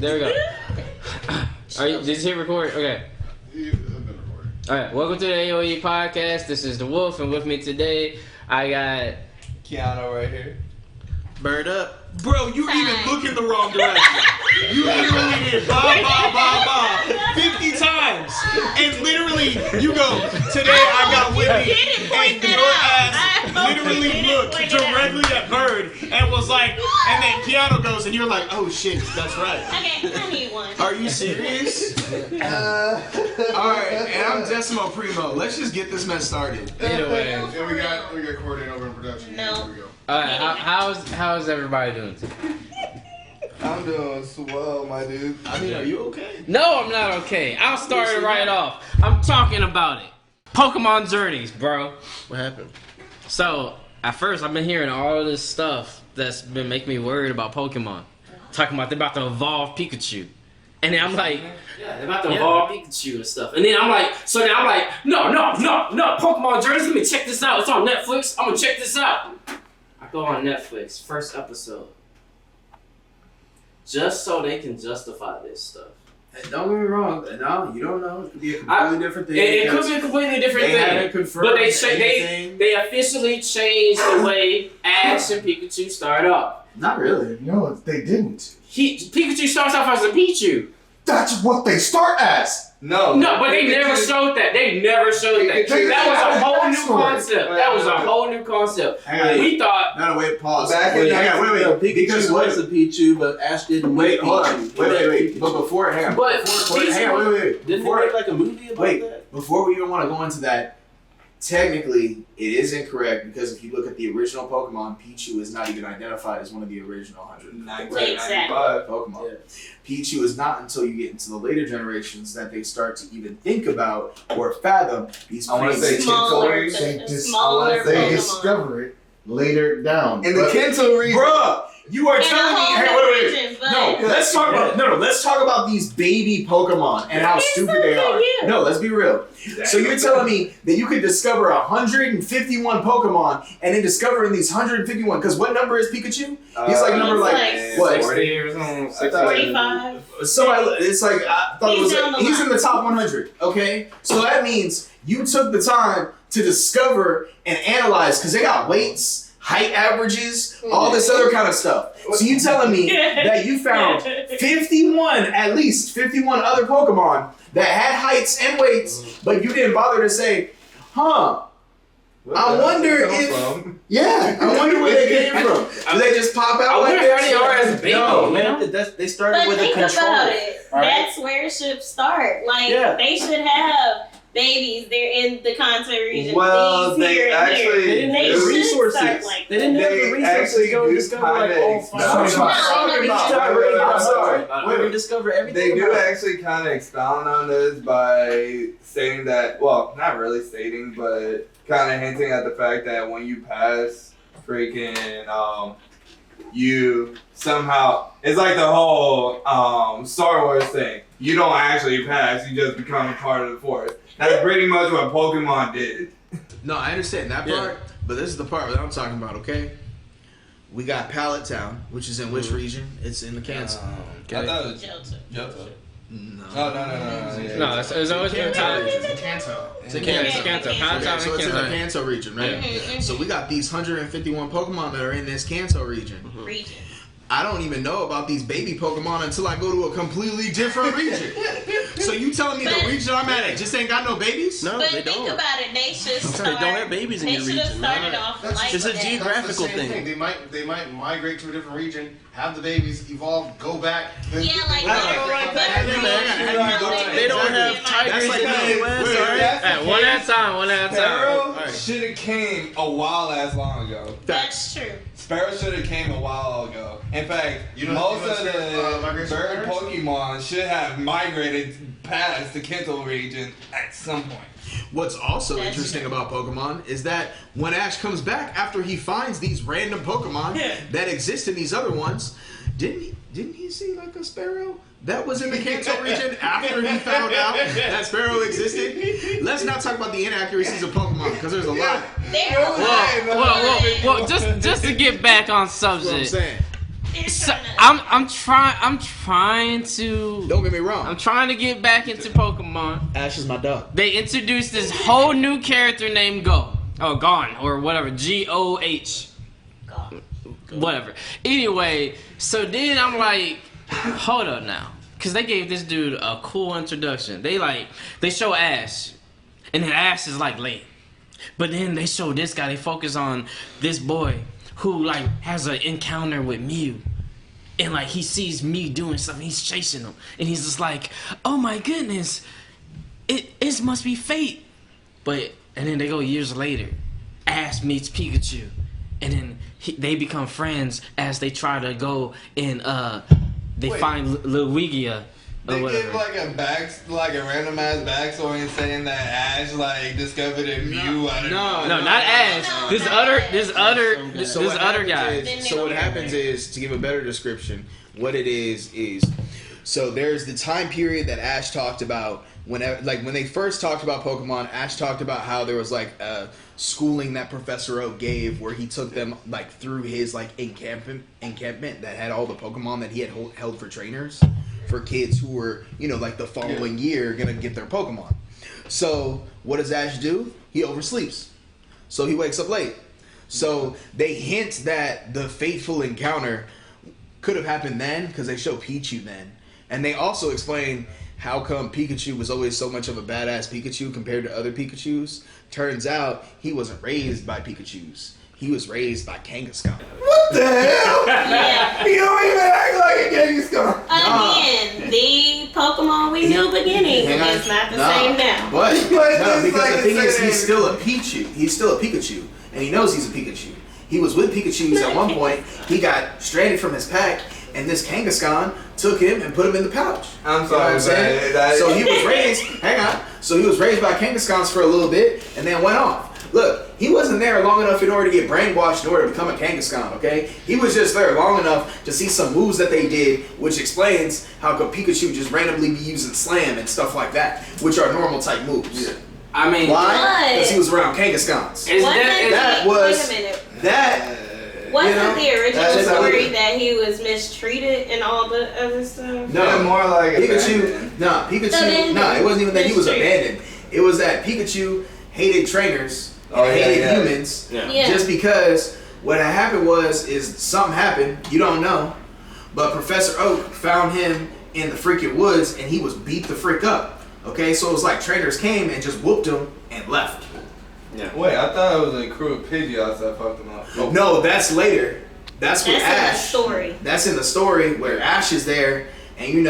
There we go. Did you hit record? Okay. Yeah, I've been recording. Alright, welcome to the AOE Podcast. This is the Wolf, and with me today, I got Keanu right here. Bird up. Bro, you even looking the wrong direction. You literally did ba 50 times. And literally, you go, today I got Whitney, and your ass literally looked directly at Bird and was like, and then Keanu goes, and you're like, oh shit, that's right. Okay, I need one. Are you serious? Alright, and I'm Decimo Primo. Let's just get this mess started. Anyway. And we got Courtney over in production. No. Here we go. Alright, how's everybody doing today? I'm doing swell, my dude. I mean, are you okay? No, I'm not okay. I'll start it right off. I'm talking about it. Pokémon Journeys, bro. What happened? So, at first, I've been hearing all this stuff that's been making me worried about Pokemon. Talking about they're about to evolve Pikachu. And then I'm like, yeah, they're about to evolve Pikachu and stuff. And then I'm like, no, Pokemon Journeys, let me check this out. It's on Netflix. I'm gonna check this out. I go on Netflix, first episode. Just so they can justify this stuff. Hey, don't get me wrong. No, you don't know. It could be a completely different thing. It could be a completely different they haven't thing. confirmed But anything. they officially changed the way Ash and Pikachu start up. Not really. No, they didn't. Pikachu starts off as a Pichu. That's what they start as. No, but they never showed that. They never showed that. That was a whole new concept. That was a whole new concept. We thought. No, wait, pause. Back in wait. Pikachu Because was a Pichu, but Ash didn't Wait, make hold on. Pichu. Wait. But before, hang on. But Wait. Didn't they make like a movie about that? Before we even want to go into that, technically, it is incorrect because if you look at the original Pokemon, Pichu is not even identified as one of the original 195 Pokemon. Yeah. Pichu is not until you get into the later generations that they start to even think about or fathom these Smaller They discover it later down. In the Kanto region. Bruh! You are telling me, hey, wait. Let's talk about these baby Pokemon and how stupid they are. Yeah. No, let's be real. So you're telling me that you could discover 151 Pokemon and then discovering these 151, because what number is Pikachu? He's like number what? 40 or something. 45. So it's like, I thought he's in the top 100, okay? So that means you took the time to discover and analyze, because they got weights, height averages, all this other kind of stuff. So you telling me that you found at least 51 other Pokemon that had heights and weights, but you didn't bother to say, I wonder where they came from. Do they just pop out like that? They are as baby. No, man. They started with a controller. About it. Right? That's where it should start. They should have babies. They're in the Kanto region. Well, they didn't have the resources. They didn't have the resources to go discover discover everything. They do actually kind of expound on this by stating that, well, not really stating, but kind of hinting at the fact that when you pass freaking, you somehow, it's like the whole Star Wars thing. You don't actually pass, you just become a part of the Force. That's pretty much what Pokemon did. No, I understand that part, but this is the part that I'm talking about, okay? We got Pallet Town, which is in which region? It's in the Kanto. I thought it was Johto. No. No, it's always been Kanto. It's Kanto. It's Kanto. So it's in the Kanto region, right? Mm-hmm. So we got these 151 Pokemon that are in this Kanto region. I don't even know about these baby Pokemon until I go to a completely different region. So you telling me the region I'm at just ain't got no babies? No, but they don't. Think about it. They should start. They don't have babies in your region. They should have started off like It's a that. geographical thing. They might migrate to a different region, have the babies evolve, go back. Yeah, like They don't have tigers in the West, alright? One at a time. Sparrow should have came a while long ago. That's true. Sparrow should have came a while ago. In fact, most of the bird Pokemon should have migrated past the Kanto region at some point. What's also interesting about Pokemon is that when Ash comes back after he finds these random Pokemon that exist in these other ones, didn't he see like a Sparrow that was in the Kanto region after he found out that Sparrow existed? Let's not talk about the inaccuracies of Pokemon because there's a lot. Well, just to get back on subject. That's what I'm saying. I'm trying to. Don't get me wrong. I'm trying to get back into Pokemon. Ash is my dog. They introduced this whole new character named Gone, or whatever, Goh. Whatever. Anyway, so then I'm like, hold up now, because they gave this dude a cool introduction. They show Ash, and then Ash is like late, but then they show this guy. They focus on this boy who like has an encounter with Mew. And like he sees Mew doing something, he's chasing him, and he's just like, "Oh my goodness, it must be fate." And then they go years later, Ash meets Pikachu, and then they become friends as they try to go and find Luigia. They give like a random ass backstory saying that Ash like discovered a Mew out of no, not Ash. This other guy. So what happens is, to give a better description, what it is so there's the time period that Ash talked about when they first talked about Pokemon. Ash talked about how there was like a schooling that Professor Oak gave where he took them like through his like encampment that had all the Pokemon that he had held for trainers. For kids who were, like the following year gonna get their Pokemon. So what does Ash do? He oversleeps. So he wakes up late. So they hint that the fateful encounter could have happened then, because they show Pichu then. And they also explain how come Pikachu was always so much of a badass Pikachu compared to other Pikachus. Turns out he wasn't raised by Pikachus. He was raised by Kangaskhan. What the hell? Yeah. You don't even act like a Kangaskhan. Again, the Pokemon we knew beginning is not the same now. But because the thing is, he's still a Pichu. He's still a Pikachu, and he knows he's a Pikachu. He was with Pikachus at one point. He got stranded from his pack, and this Kangaskhan took him and put him in the pouch. I'm sorry, So he was raised. Hang on. So he was raised by Kangaskhan's for a little bit, and then went off. Look, he wasn't there long enough in order to get brainwashed in order to become a Kangaskhan, okay? He was just there long enough to see some moves that they did, which explains how could Pikachu just randomly be using Slam and stuff like that, which are normal type moves. Yeah. I mean, why? Because he was around Kangaskhan's. Wasn't the original story that he was mistreated and all the other stuff? No, more like Pikachu. No, it wasn't even that he was abandoned. It was that Pikachu hated trainers. Hated humans just because what had happened is something happened, you don't know, but Professor Oak found him in the freaking woods and he was beat the frick up. Okay, so it was like trainers came and just whooped him and left. Yeah. Wait, I thought it was a crew of Pidgeots that fucked him up. Oh. No, that's later. That's with Ash. In the story. That's in the story where Ash is there and he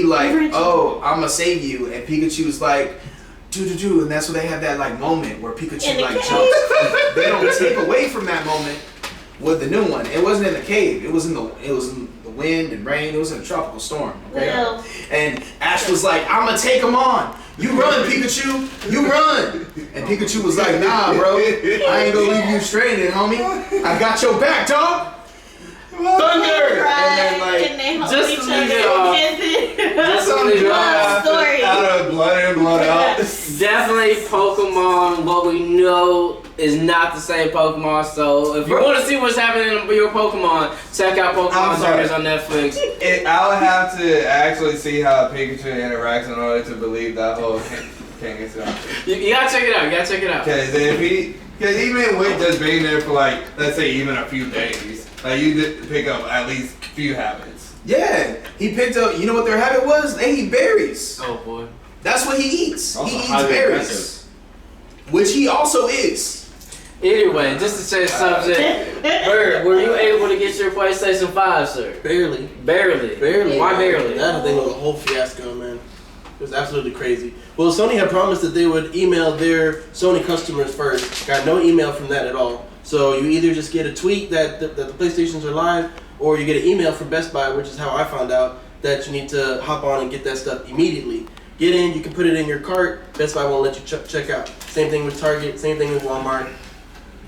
like, oh, I'm gonna save you, and Pikachu's like, do, and that's when they have that like moment where Pikachu like jumps. They don't take away from that moment with the new one. It wasn't in the cave. It was in the wind and rain. It was in a tropical storm. Okay? Well. And Ash was like, I'm gonna take him on. You run, Pikachu. You run. And Pikachu was like, nah, bro. I ain't gonna leave you stranded, homie. I got your back, dog. Thunder! And then like, just to leave it off. Story. Out of blood and blood out. Definitely Pokemon, what we know is not the same Pokemon. So if you want to see what's happening with your Pokemon, check out Pokemon Journeys on Netflix. I would have to actually see how Pikachu interacts in order to believe that whole Kangaskhan. You gotta check it out. Because even with just being there for like, let's say even a few days, like you did pick up at least a few habits. Yeah, he picked up. You know what their habit was? They eat berries. Oh boy, that's what he eats. He eats berries, which he also is. Anyway, just to change subject, Bird, were you able to get your PlayStation 5, sir? Barely. Why barely? That thing was a whole fiasco, man. It was absolutely crazy. Well, Sony had promised that they would email their Sony customers first. Got no email from that at all. So you either just get a tweet that the PlayStations are live, or you get an email from Best Buy, which is how I found out that you need to hop on and get that stuff immediately. Get in, you can put it in your cart. Best Buy won't let you check out. Same thing with Target, same thing with Walmart.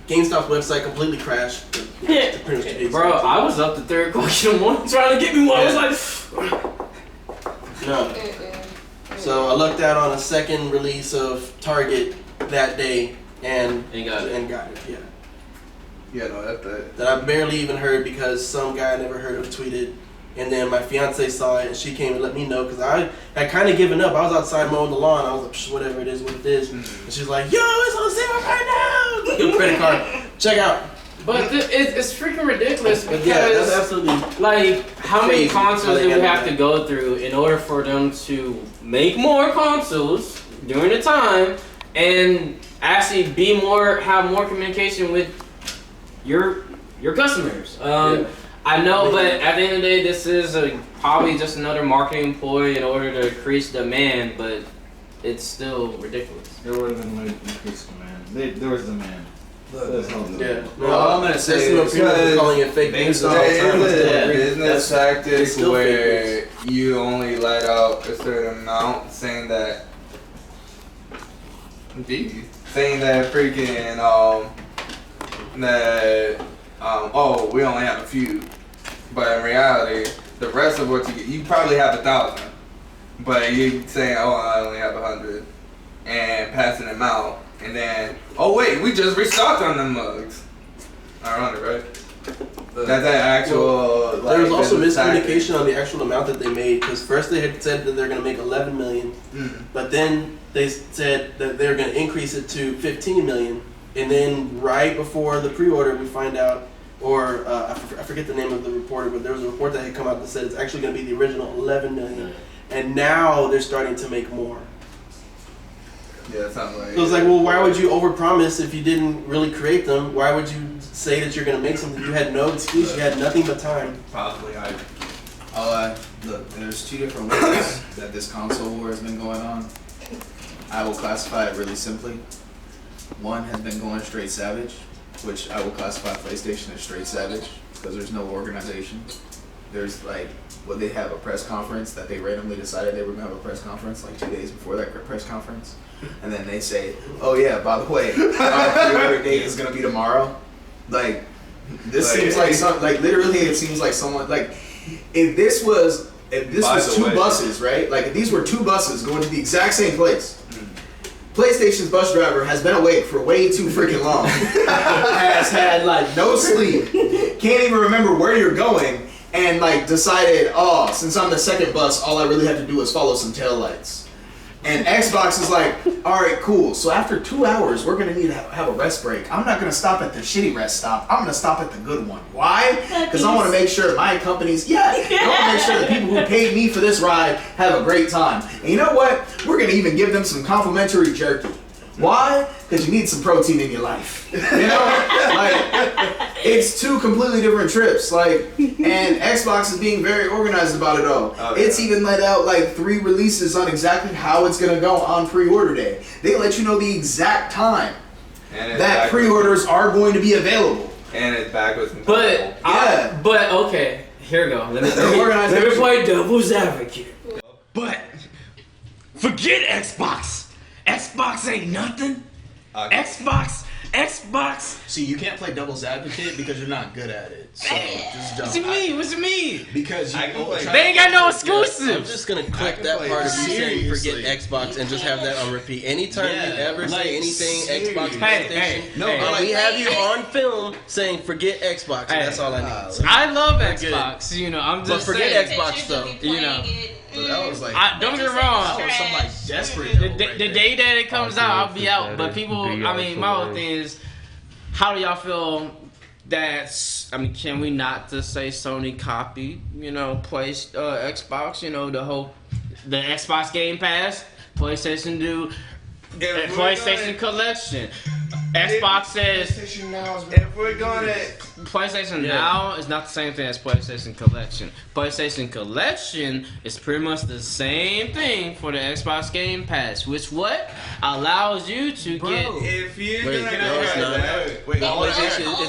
GameStop's website completely crashed. Bro, I was up to 3 o'clock in the morning trying to get me one. I was like, no. So I lucked out on a second release of Target that day and got it. Yeah. Yeah, no, that. That I barely even heard because some guy I never heard of tweeted. And then my fiance saw it and she came and let me know because I had kind of given up. I was outside mowing the lawn. I was like, whatever it is, what it is. And she's like, yo, it's on sale right now. Your credit card. Check out. But it's freaking ridiculous because, yeah, that's absolutely like, how many consoles do we have to go through in order for them to make more consoles during the time and actually have more communication with your customers? I know, but at the end of the day, this is probably just another marketing ploy in order to increase demand, but it's still ridiculous. There would have been way to increase demand. There was demand. Yeah. Well, all I'm gonna say is calling it fake news. Business tactics where you only let out a certain amount, saying that freaking we only have a few, but in reality, the rest of what you probably have 1,000, but you saying, I only have 100, and passing them out, and then, wait, we just restocked on them mugs. Ironic, right? That's that actual. There was also miscommunication on the actual amount that they made because first they had said that they're going to make 11 million, but then they said that they're going to increase it to 15 million. And then right before the pre-order, we find out, or I forget the name of the reporter, but there was a report that had come out that said it's actually going to be the original 11 million. And now they're starting to make more. Yeah, it sounds like. So it's like, well, why would you overpromise if you didn't really create them? Why would you say that you're going to make something? You had no excuse. You had nothing but time. Possibly, look, there's two different ways that this console war has been going on. I will classify it really simply. One has been going straight savage, which I will classify PlayStation as straight savage because there's no organization. There's they have a press conference that they randomly decided they were going to have a press conference 2 days before that press conference. And then they say, oh yeah, by the way, our pre-order date is going to be tomorrow. This seems like literally it seems like someone, if this was two buses, right? If these were two buses going to the exact same place, PlayStation's bus driver has been awake for way too freaking long. Has had no sleep. Can't even remember where you're going. And decided, since I'm the second bus, all I really have to do is follow some taillights. And Xbox is like, alright, cool. So after 2 hours, we're going to need to have a rest break. I'm not going to stop at the shitty rest stop. I'm going to stop at the good one. Why? Because I want to make sure my company's, I want to make sure the people who paid me for this ride have a great time. And you know what? We're going to even give them some complimentary jerky. Why? Because you need some protein in your life. It's two completely different trips. And Xbox is being very organized about it all. It's even let out 3 releases on exactly how it's gonna go on pre-order day. They let you know the exact time that pre-orders are going to be available. And it's backwards. But okay, here we go. Let me play devil's advocate. But forget Xbox. Xbox ain't nothing. Xbox. See, you can't play devil's advocate because you're not good at it. So just don't. What's it mean? Because they ain't got no exclusives. I'm just gonna clip that part of you saying forget Xbox and just have that on repeat. Anytime you ever say anything Xbox, PlayStation, we have you on film saying forget Xbox. And that's all I need. I love Xbox. I'm just but forget saying. Xbox though. That was don't get me wrong. That was some desperate. The day that it comes out, I'll be out. But people, my whole thing is, how do y'all feel that? Can we not just say Sony copied, Xbox? The Xbox Game Pass, PlayStation do, PlayStation Collection. Xbox says if we're gonna PlayStation Now is not the same thing as PlayStation Collection. PlayStation Collection is pretty much the same thing for the Xbox Game Pass, which allows you to get. If you're it's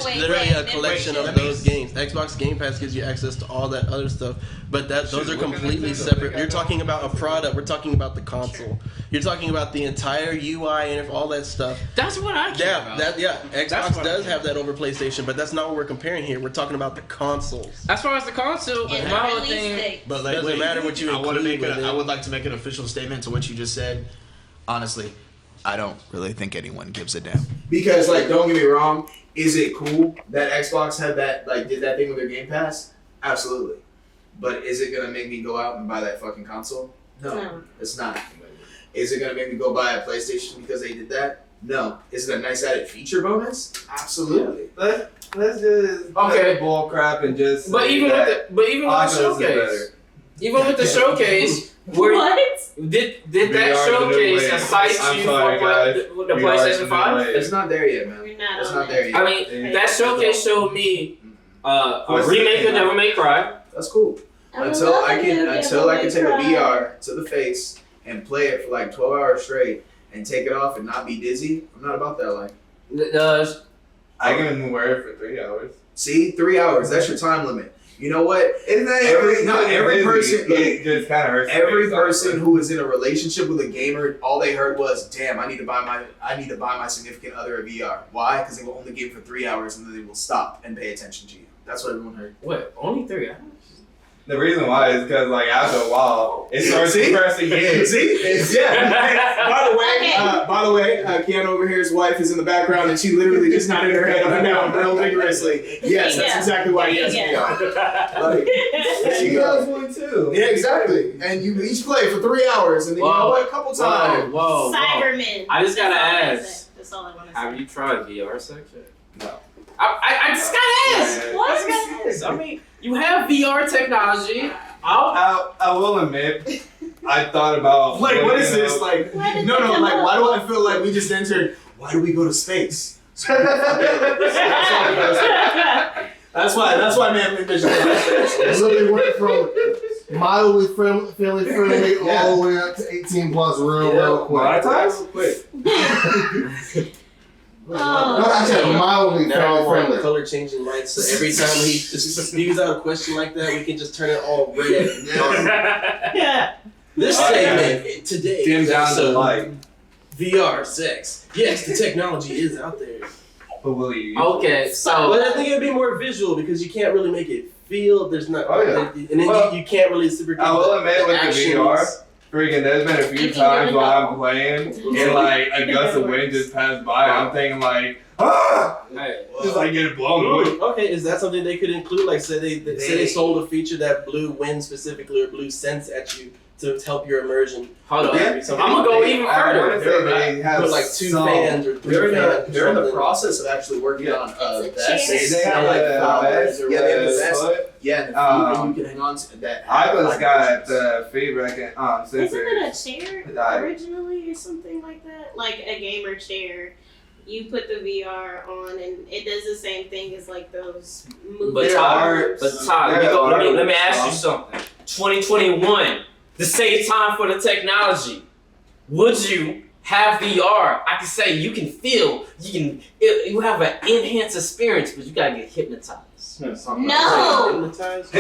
literally a collection of those games. Xbox Game Pass gives you access to all that other stuff, but those are completely separate. You're talking about a product. We're talking about the console. You're talking about the entire UI and all that stuff. That's what I care about. Xbox does have that over PlayStation, but that's not what we're comparing here. We're talking about the consoles. As far as the console, my whole thing. But doesn't matter what you include. I would like to make an official statement to what you just said. Honestly, I don't really think anyone gives a damn. Because, like, don't get me wrong, is it cool that Xbox had that, like, did that thing with their Game Pass? Absolutely. But is it gonna make me go out and buy that fucking console? No. It's not. Is it gonna make me go buy a PlayStation because they did that? No. Is it a nice added feature bonus? Absolutely. Let's just bull crap and just. But even with the showcase, where did that showcase excite you for the PlayStation 5? It's not there yet, man. It's not there yet. I mean, that showcase showed me a remake of Devil May Cry. That's cool. Until I can take a VR to the face and play it for like 12 hours straight and take it off and not be dizzy, I'm not about that life. I can wear it for 3 hours. See, 3 hours. That's your time limit. You know what? Every person. It just kind of hurts. Every person who is in a relationship with a gamer, all they heard was, "Damn, I need to buy my significant other a VR." Why? Because they will only game for 3 hours and then they will stop and pay attention to you. That's what everyone heard. What? Only 3 hours? The reason why is because, like, after a while, it starts to press again. See? By the way, Keanu over here's wife is in the background, and she literally just nodded her head up and down real vigorously. Yes, that's exactly why he has VR. Like, she does one too. Yeah, exactly. And you each play for 3 hours, and then you know what? A couple times. Whoa. Cybermen. I just gotta ask. That's all I want to say. Have you tried VR section? No. I just gotta ask. What? I just gotta ask. I mean, you have VR technology. I will admit, I thought about like, what is this? Like, no, like, why do I feel like we just entered? Why do we go to space? That's why, man. So they went from mildly family all the way up to 18 plus real quick. Oh, I said mildly Now family on color changing lights, so every time he just spews out a question like that, we can just turn it all red. Yeah. This segment today Dim is down the also light. VR sex. Yes, the technology is out there. But will you? Okay, so But I think it'd be more visual because you can't really make it feel. There's not. Oh, yeah. And then you can't really reciprocate. I will admit with actions. the VR, freaking, there's been a few times while I'm playing and like a gust of wind just passed by. I'm thinking like, just like getting blown away. Okay, is that something they could include? Like, say they sold a feature that blew wind specifically or blew sense at you to help your immersion. hold on. Yeah. I'm gonna go even further. They have Put like 2 fans or 3 fans. They're in the process of actually working on It's a vests. chair. They have like flowers or yeah, they have the vest. vest. Yeah, and the feet that you can hang on to that. I just got the feedback Isn't sensor. it a chair originally or something like that? Like a gamer chair. You put the VR on and it does the same thing as like those movie But Todd, let me ask you something. 2021, the same time for the technology. Would you have VR? I can say you can feel, you have an enhanced experience, but you gotta get hypnotized. No. Hypnotized?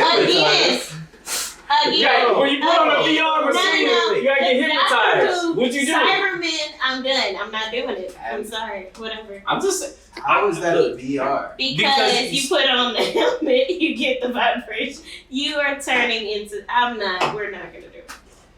Again. When you put on a VR machine, you gotta get hypnotized. What'd you do? Cybermen, I'm done. I'm not doing it. I'm sorry. Whatever. I'm just saying. How is that a VR? Because you put on the helmet, you get the vibration. You are turning into. We're not gonna do it.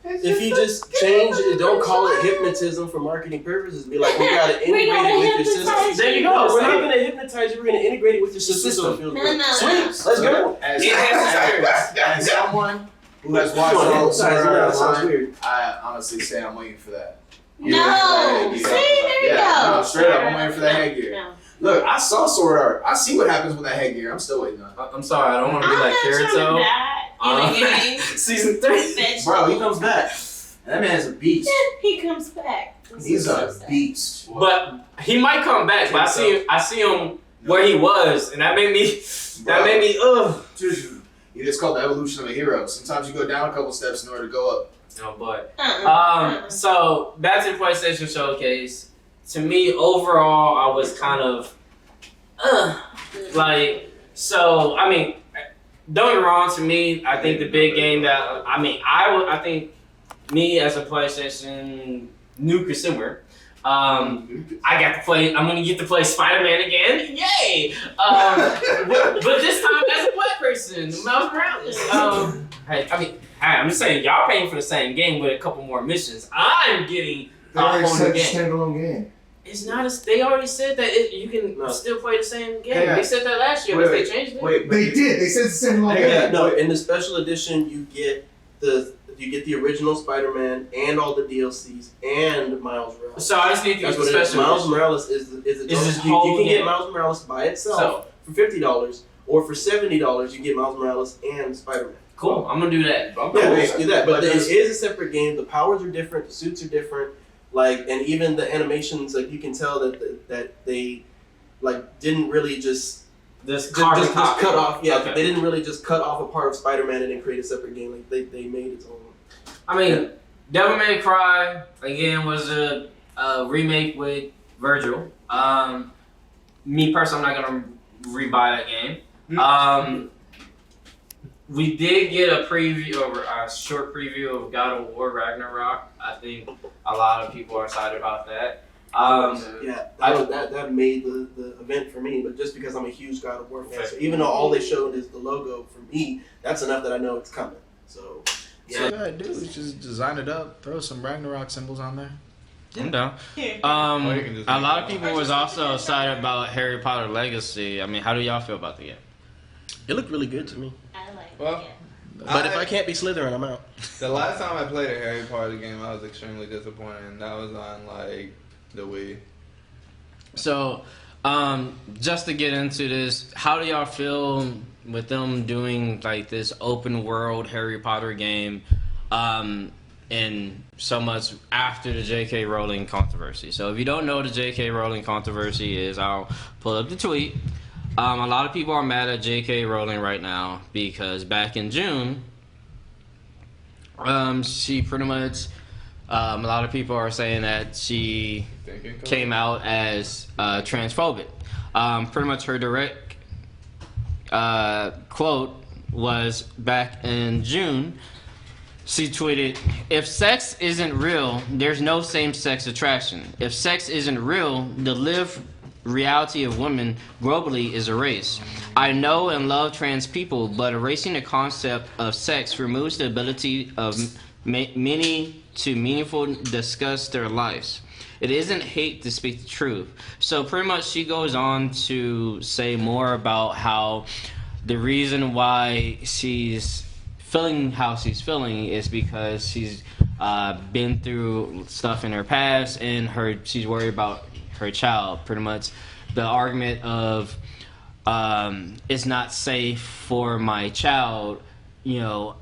If you just change it, don't call it hypnotism for marketing purposes. Be like, we gotta integrate it with your system. There you go. We're not gonna hypnotize you. We're gonna integrate it with your system. So it feels good. No. Sweet. Let's go. As someone who has watched all the Sword Art That sounds Online, weird. I honestly say I'm waiting for that. No. See, there you go. No, straight up, I'm waiting for that headgear. No. Look, I saw Sword Art. I see what happens with that headgear. I'm still waiting on it. I'm sorry, I don't want to be I'm like not trying to Kirito. die in a game. Season 3. Bro, he comes back. That man's a beast. He comes back. He's a beast. But he might come back. But I see him where he was, and that made me ugh. It is called the evolution of a hero. Sometimes you go down a couple steps in order to go up. No, but Uh-uh. so back to the PlayStation Showcase. To me, overall, I was kind of like. So I mean, don't get me wrong. To me, I think the big game that I think me as a PlayStation new consumer. I got to play. I'm gonna get to play Spider-Man again. Yay! But this time as a black person, Miles Morales. I'm just saying, y'all paying for the same game with a couple more missions. I'm getting already on the said game. standalone game. It's not a. They already said that you can still play the same game. Yeah. They said that last year, but they changed it. Wait, They did. They said it's standalone game. Yeah, no. In the special edition, you get the original Spider-Man and all the DLCs and Miles Morales. So I just need to get the what it is. special. Miles Morales is this you whole can game. get Miles Morales by itself for $50, or for $70 you get Miles Morales and Spider-Man. Cool. I'm gonna do that. Yeah, do that. But it is a separate game. The powers are different. The suits are different. Like, and even the animations, like you can tell that they like didn't really just cut off. Yeah, Okay. they didn't really just cut off a part of Spider-Man and then create a separate game. Like they made its own. I mean, Devil May Cry again was a remake with Virgil. Me personally, I'm not gonna rebuy that game. We did get a preview, or a short preview of God of War Ragnarok. I think a lot of people are excited about that. That made the event for me, but just because I'm a huge God of War fan, so even though all they showed is the logo for me, that's enough that I know it's coming. So yeah, dude, just design it up, throw some Ragnarok symbols on there. I'm down. A lot of people was also excited about Harry Potter Legacy. I mean, how do y'all feel about the game? It looked really good to me. I like Well, but if I can't be Slytherin, I'm out. The last time I played a Harry Potter game, I was extremely disappointed, and that was on like the Wii. So, just to get into this, how do y'all feel with them doing like this open world Harry Potter game, and so much after the J.K. Rowling controversy? So, if you don't know what the J.K. Rowling controversy is, I'll pull up the tweet. A lot of people are mad at J.K. Rowling right now because back in June, she pretty much, a lot of people are saying that she came out as transphobic. Pretty much her direct quote was back in June. She tweeted, "If sex isn't real, there's no same-sex attraction. If sex isn't real, the lived reality of women globally is erased. I know and love trans people, but erasing the concept of sex removes the ability of many to meaningfully discuss their lives. It isn't hate to speak the truth." So pretty much she goes on to say more about how the reason why she's feeling how she's feeling is because she's been through stuff in her past, and she's worried about her child. Pretty much the argument of it's not safe for my child, for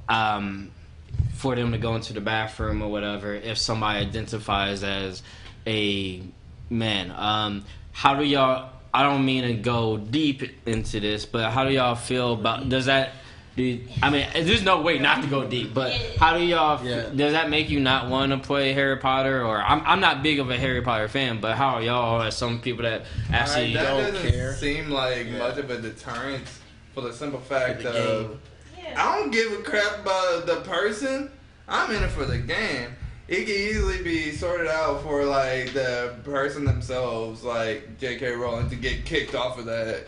them to go into the bathroom or whatever if somebody identifies as a man. How do y'all, I don't mean to go deep into this, but how do y'all feel about, I mean, there's no way not to go deep, but how do y'all, does that make you not want to play Harry Potter? Or I'm not big of a Harry Potter fan, but how are y'all as some people that actually that don't care? Seem like much of a deterrent for the simple fact of I don't give a crap about the person. I'm in it for the game. It can easily be sorted out for like the person themselves, like J.K. Rowling, to get kicked off of that.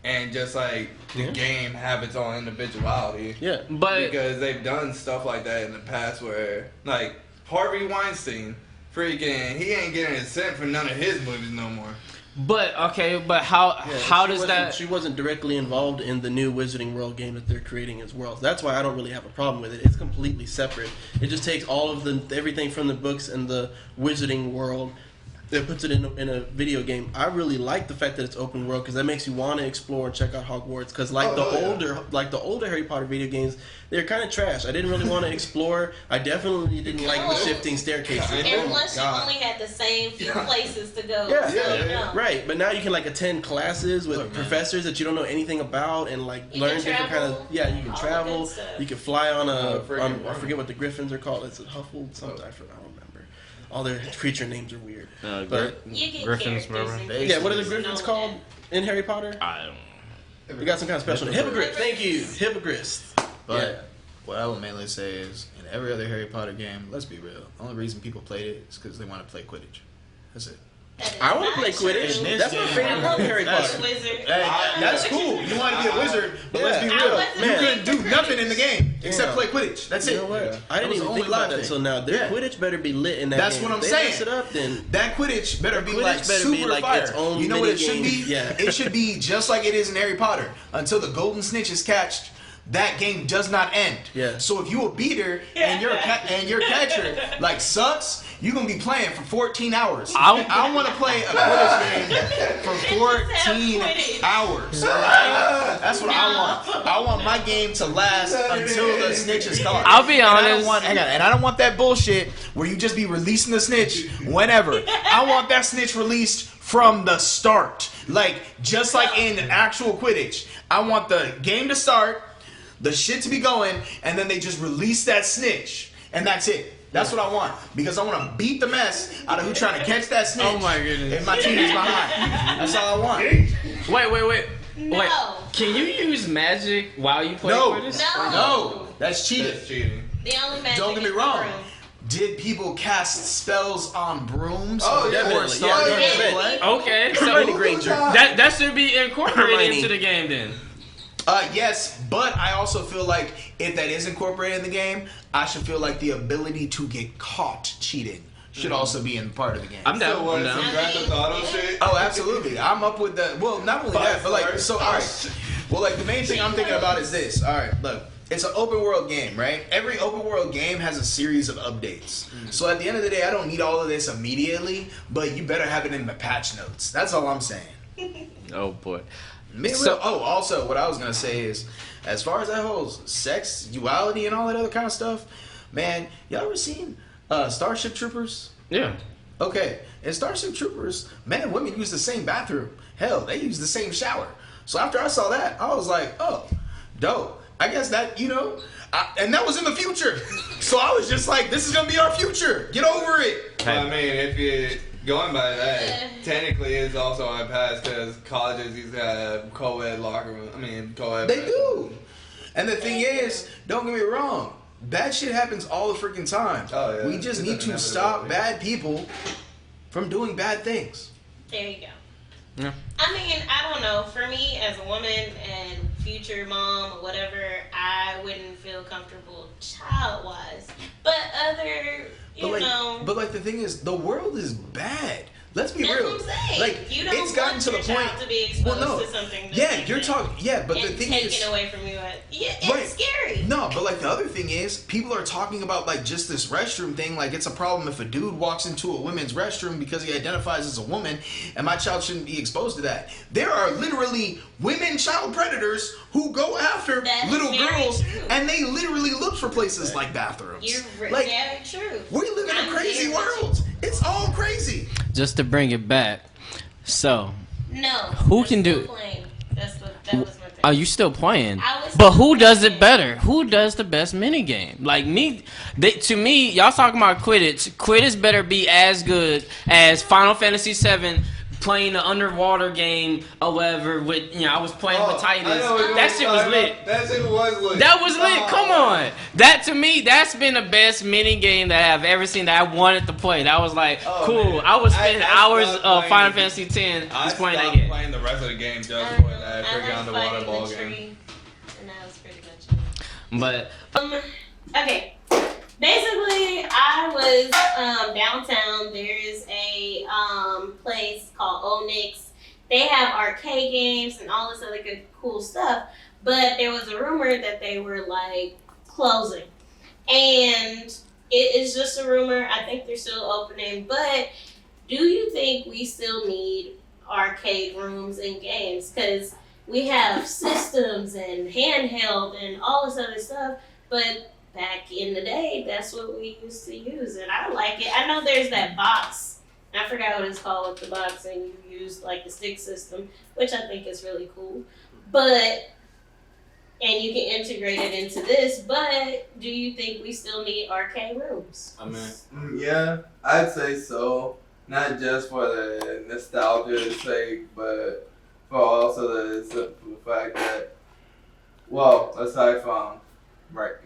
And just like the game have its own individuality. Yeah. But because they've done stuff like that in the past where like Harvey Weinstein, freaking he ain't getting a cent for none of his movies no more. But how does that? She wasn't directly involved in the new Wizarding World game that they're creating as worlds. That's why I don't really have a problem with it. It's completely separate. It just takes all of everything from the books and the Wizarding World. That puts it in a video game. I really like the fact that it's open world because that makes you want to explore and check out Hogwarts. Because the older Harry Potter video games, they're kind of trash. I didn't really want to explore. I definitely didn't like the shifting staircases. And plus, you only had the same few places to go. Right. But now you can attend classes with professors that you don't know anything about and learn different kind of. Yeah, you can travel. You can fly on I forget what the Griffins are called. It's a Huffle something. I don't remember. All their creature names are weird. Griffins, yeah, what are the Griffins called in Harry Potter? I don't know. We got some kind of special name. Hippogriff. Thank you. Hippogriff. But what I would mainly say is, in every other Harry Potter game, let's be real, the only reason people played it is because they want to play Quidditch. That's it. I want to play Quidditch. That's my favorite part of Harry Potter. That's cool. You want to be a wizard, but let's be real. You couldn't do nothing in the game except play Quidditch. That's it. You know what? I didn't even think about that until now. Quidditch better be lit in that That's game. what I'm If saying. they mess it up, then that Quidditch better be like better super be like fire. its own You know what it should mini-game. be? Yeah. It should be just like it is in Harry Potter. Until the golden snitch is catched, that game does not end. Yeah. So if you a beater and your catcher like sucks, you're gonna be playing for 14 hours. I want to play a Quidditch game for 14 hours. That's what I want. I want my game to last until the snitch is caught. I'll be honest. And I don't want that bullshit where you just be releasing the snitch whenever. I want that snitch released from the start. Like, just like in actual Quidditch. I want the game to start, the shit to be going, and then they just release that snitch. And that's it. That's what I want. Because I want to beat the mess out of who trying to catch that snitch. Oh my goodness. If my team is behind. That's all I want. Wait. No. Wait. Can you use magic while you play Quidditch? No. That's cheating. That's cheating. The only magic Don't get me is the wrong. broom. Did people cast spells on brooms? Oh, yeah. before it started Yeah. play? Okay, so Hermione Granger. that should be incorporated Hermione. into the game then. Yes, but I also feel like if that is incorporated in the game, I should feel like the ability to get caught cheating should also be in part of the game. I'm down. So what I'm is some down. Grand Theft Auto shit? Oh, absolutely. I'm up with that. Well, not only that, but like, so, all right. Well, like, the main thing I'm thinking about is this. All right, look. It's an open world game, right? Every open world game has a series of updates. So at the end of the day, I don't need all of this immediately, but you better have it in the patch notes. That's all I'm saying. Oh boy. Also, what I was going to say is, as far as that whole sexuality and all that other kind of stuff, man, y'all ever seen Starship Troopers? Yeah. Okay, in Starship Troopers, men and women use the same bathroom. Hell, they use the same shower. So after I saw that, I was like, oh, dope. I guess that, and that was in the future. So I was just like, this is going to be our future. Get over it. Well, I mean, if you're going by that, technically it's also our past because colleges used to have co-ed locker room. Co-ed. They do. And the thing is, don't get me wrong, bad shit happens all the freaking time. Oh, yeah. We just It's need to inevitable. stop bad people from doing bad things. There you go. Yeah. I mean, I don't know. For me, as a woman and future mom or whatever, I wouldn't feel comfortable child-wise. But other, But like the thing is, the world is bad. Let's be That's real. what I'm saying. Like, You don't it's gotten want to the your point. child to be exposed to something that's you're talking. Yeah, but the and thing taken is, away from you. It's Right. scary. no, but like the other thing is, people are talking about like just this restroom thing. Like it's a problem if a dude walks into a women's restroom because he identifies as a woman, and my child shouldn't be exposed to that. There are literally women child predators who go after That little is very girls, true. and they literally look for places like bathrooms. You're like very true. we live in a I'm crazy there with you. world. It's all crazy. Just to bring it back. So, No. Who I'm can do still it? playing. That was my thing. are you still playing? I was But still who does playing. it better? Who does the best minigame? Like me, to me, y'all talking about Quidditch. Quidditch better be as good as Final Fantasy VII. Playing the underwater game or whatever with I was playing with Titus. That shit was lit. That shit was lit. That was lit. Come on. That to me, that's been the best mini game that I've ever seen that I wanted to play. That was like cool. Man. I was spending hours stopped of playing Final the- Fantasy X I just playing that stopped game. playing the rest of the game just I for know. that I freaking like underwater fighting ball the game. tree, and that was pretty much it. But Okay. Basically, I was downtown. There is a place called Onyx. They have arcade games and all this other good cool stuff. But there was a rumor that they were like closing, and it is just a rumor. I think they're still opening. But do you think we still need arcade rooms and games? Because we have systems and handheld and all this other stuff, but back in the day, that's what we used to use, and I like it. I know there's that box. I forgot what it's called with the box, and you use like the stick system, which I think is really cool. But and you can integrate it into this. But do you think we still need arcade rooms? I mean, Yeah, I'd say so. Not just for the nostalgia's sake, but for also the simple fact that, well, aside from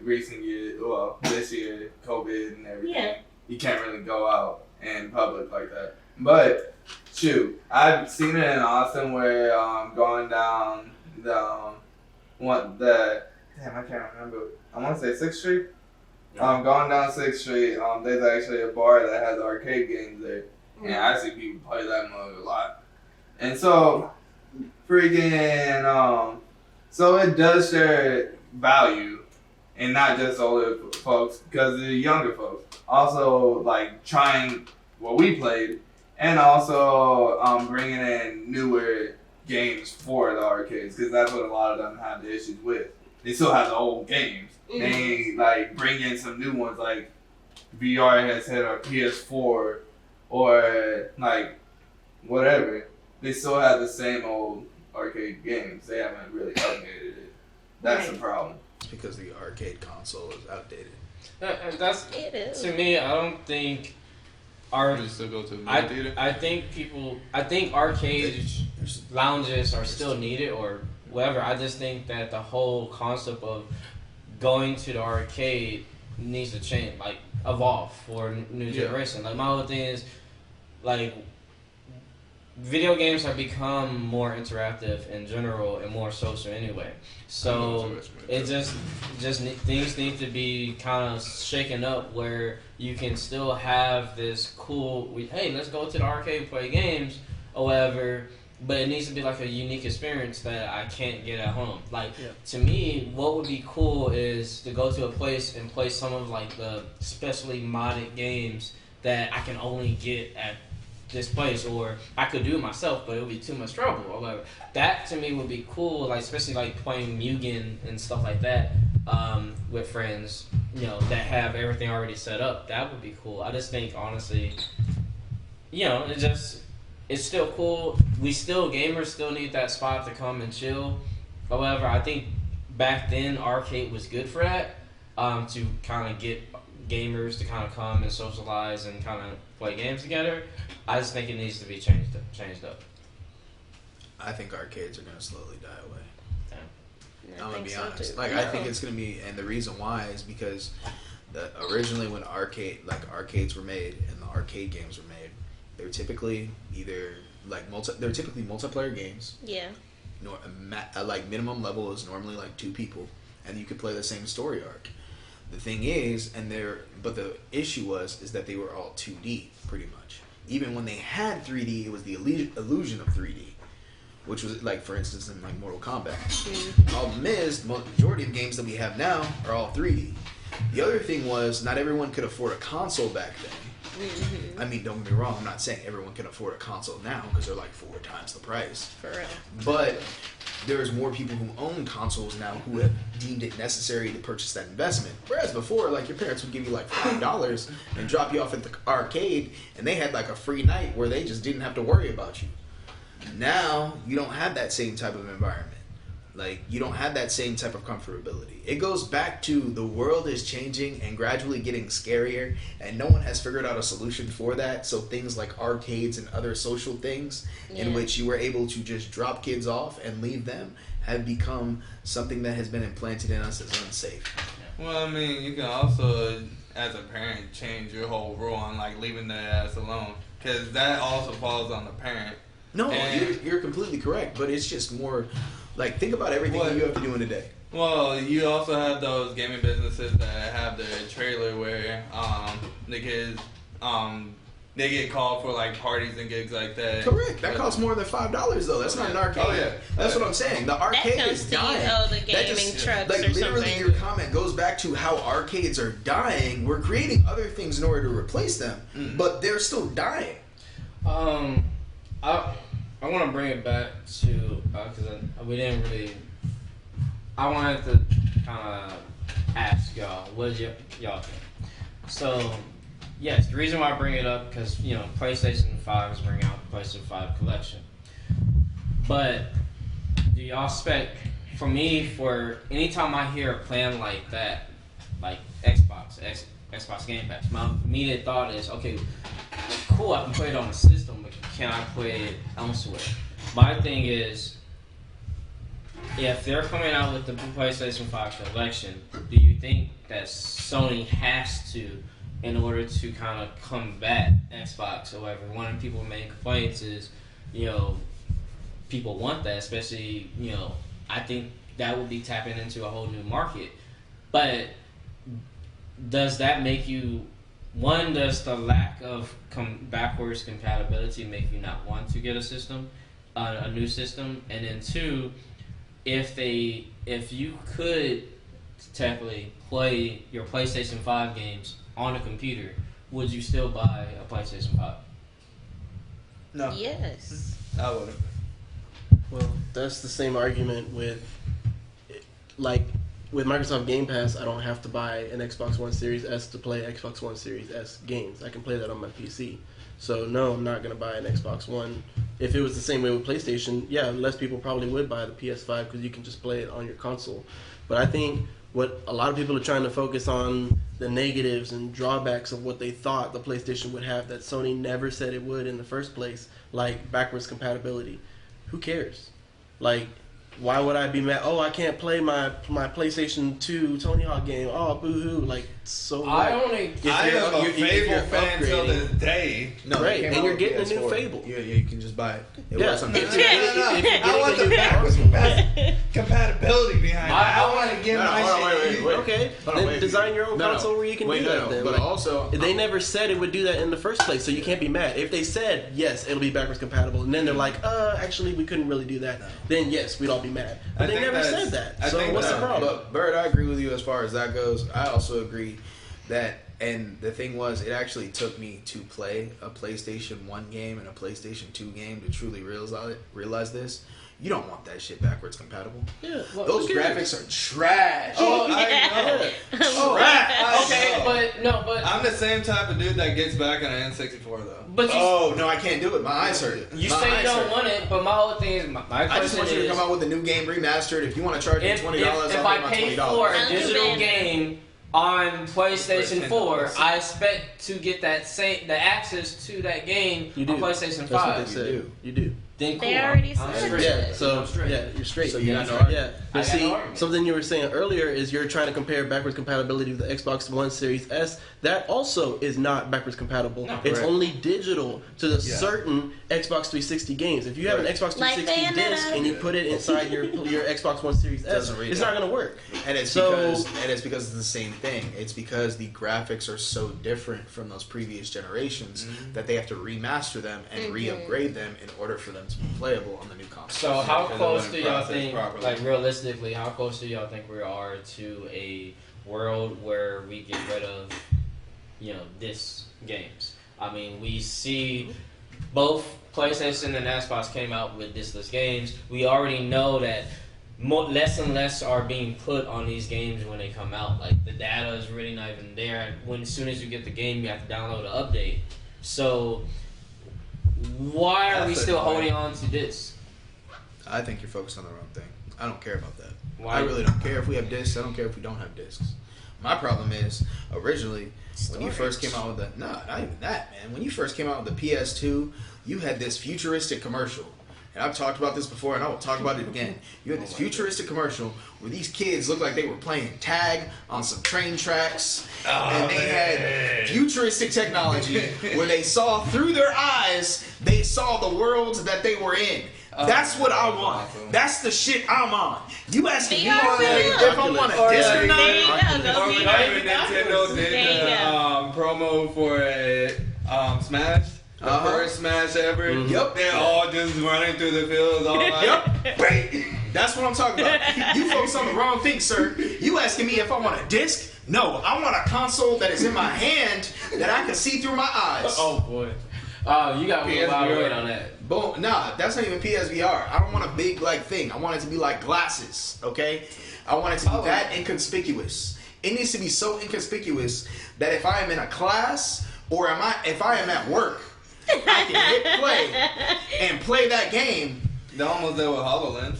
recent years, well, this year, COVID and everything, Yeah. you can't really go out in public like that. But Shoot, I've seen it in Austin where going down the damn, I can't remember. I want to say 6th Street. Going down 6th Street, there's actually a bar that has arcade games there, and I see people play that mode a lot. And so, freaking, so it does share value, and not just older folks, because the younger folks also like trying what we played, and also bringing in newer games for the arcades, because that's what a lot of them have the issues with. They still have the old games. They like bring in some new ones like VR headset or PS4 or like whatever. They still have the same old arcade games. They haven't really updated it. That's the problem. It's because the arcade console is outdated. That's It is. to me. I don't think still go to the I theater. I think arcade lounges are still needed or whatever. I just think that the whole concept of going to the arcade needs to change, like evolve for new generation. Like my whole thing is, like, video games have become more interactive in general and more social anyway. So it just things need to be kind of shaken up where you can still have this cool, hey, let's go to the arcade and play games or whatever. But it needs to be like a unique experience that I can't get at home. Like, to me, what would be cool is to go to a place and play some of like the specially modded games that I can only get at this place, or I could do it myself, but it would be too much trouble or whatever. That to me would be cool, like especially like playing Mugen and stuff like that with friends, you know, that have everything already set up. That would be cool. I just think honestly, you know, it's still cool. Gamers still need that spot to come and chill. However, I think back then arcade was good for that, to kind of get gamers to kind of come and socialize and kind of play games together. I just think it needs to be changed up. I think arcades are going to slowly die away. Yeah, I'm going to be honest. too. Like, I think it's going to be, and the reason why is because originally when arcades were made and the arcade games were made, they were typically either like multiplayer games. Yeah. Like minimum level is normally like 2 people, and you could play the same story arc. The thing is, but the issue is that they were all 2D pretty much. Even when they had 3D, it was the illusion of 3D, which was like, for instance, in like Mortal Kombat. Problem is, the majority of games that we have now are all 3D. The other thing was, not everyone could afford a console back then. I mean, don't get me wrong, I'm not saying everyone can afford a console now because they're like 4 times the price. For real. But there's more people who own consoles now who have deemed it necessary to purchase that investment. Whereas before, like, your parents would give you like $5 and drop you off at the arcade, and they had like a free night where they just didn't have to worry about you. Now, you don't have that same type of environment. Like, you don't have that same type of comfortability. It goes back to the world is changing and gradually getting scarier, and no one has figured out a solution for that. So things like arcades and other social things in which you were able to just drop kids off and leave them have become something that has been implanted in us as unsafe. Well, I mean, you can also, as a parent, change your whole rule on like leaving their ass alone, because that also falls on the parent. No, you're completely correct, but it's just more like, think about everything that you have to do in a day. Well, you also have those gaming businesses that have their trailer where the kids they get called for like parties and gigs like that. Correct. That costs more than $5 though. That's not an arcade. Oh yeah, that's what I'm saying. The arcade is dying. The gaming trucks like, or literally, something. your comment goes back to how arcades are dying. We're creating other things in order to replace them, but they're still dying. I want to bring it back to because we didn't really. I wanted to kind of ask y'all, what did y'all think? So, yes, the reason why I bring it up because PlayStation 5 is bringing out the PlayStation 5 collection. But do y'all expect, for me, for anytime I hear a plan like that, like Xbox Game Pass, my immediate thought is, okay, cool, I can play it on the system, but can I play it elsewhere? My thing is, if they're coming out with the PlayStation 5 collection, do you think that Sony has to in order to kind of combat Xbox or whatever. One of the people's main complaints is, people want that, especially, I think that would be tapping into a whole new market. But does that make you, does the lack of backwards compatibility make you not want to get a new system? And then two, if you could technically play your PlayStation 5 games on a computer, would you still buy a PlayStation 5? No. Yes. I wouldn't. Well, that's the same argument with Microsoft Game Pass. I don't have to buy an Xbox One Series S to play Xbox One Series S games. I can play that on my PC. So no, I'm not going to buy an Xbox One. If it was the same way with PlayStation, yeah, less people probably would buy the PS5 because you can just play it on your console. But I think what a lot of people are trying to focus on the negatives and drawbacks of what they thought the PlayStation would have that Sony never said it would in the first place, like backwards compatibility. Who cares? Like, why would I be mad? Oh, I can't play my PlayStation 2 Tony Hawk game. Oh, boo-hoo. Like, so I am a Fable fan till this day. No, right, and you're getting a new Fable. Yeah, you can just buy it. I want the backwards compatibility behind it. I want to get my shit. Wait. Okay, then design your own console where you can do that. Then. But also, they never said it would do that in the first place, so you can't be mad. If they said yes, it'll be backwards compatible, and then they're like, actually, we couldn't really do that. Then yes, we'd all be mad. But they never said that. So what's the problem? But Bird, I agree with you as far as that goes. I also agree that, and the thing was, it actually took me to play a PlayStation 1 game and a Playstation 2 game to truly realize this. You don't want that shit backwards compatible. Yeah, those graphics are trash. Oh, I know. Trash. Okay, but I'm the same type of dude that gets back on an N64 though. But no, I can't do it. My eyes hurt. You say you don't want it, but my whole thing is, I just want you to come out with a new game remastered. If you want to charge me $20, if I pay for a digital game on PlayStation 4, I expect to get the access to that game on PlayStation 5. That's what they said. You do. Then cool. They already said yeah, so you're straight. So you got no argument. Yeah, but see, something you were saying earlier is you're trying to compare backwards compatibility with the Xbox One Series S. That also is not backwards compatible. No, it's only digital to the certain Xbox 360 games. If you have an Xbox 360 disc and you put it inside your Xbox One Series S, it's not going to work. And it's because it's the same thing. It's because the graphics are so different from those previous generations that they have to remaster them and re-upgrade them in order for them to be playable on the new console. So how close do y'all think, like realistically, how close do y'all think we are to a world where we get rid of, disc games? I mean, we see both PlayStation and Xbox came out with discless games. We already know that less and less are being put on these games when they come out. Like, the data is really not even there. As soon as you get the game, you have to download an update. So why are we still holding on to this? I think you're focused on the wrong thing. I don't care about that. I really don't care if we have discs. I don't care if we don't have discs. My problem is, originally, when you first came out with not even that, man. When you first came out with the PS2, you had this futuristic commercial. And I've talked about this before, and I will talk about it again. You had this futuristic commercial where these kids looked like they were playing tag on some train tracks. And they had futuristic technology where they saw through their eyes, they saw the worlds that they were in. That's what I want. That's the shit I'm on. You asking me if I want a disc or not? Nintendo did the promo for Smash. The first Smash ever. Yep. They're all just running through the fields all night. Yep. That's what I'm talking about. You focus on the wrong thing, sir. You asking me if I want a disc? No, I want a console that is in my hand that I can see through my eyes. Oh boy. You got me a lot of weight on that. Boom. Nah, that's not even PSVR. I don't want a big thing. I want it to be like glasses, okay? I want it to be that inconspicuous. It needs to be so inconspicuous that if I am in a class or if I am at work, I can hit play and play that game. They're almost there with HoloLens.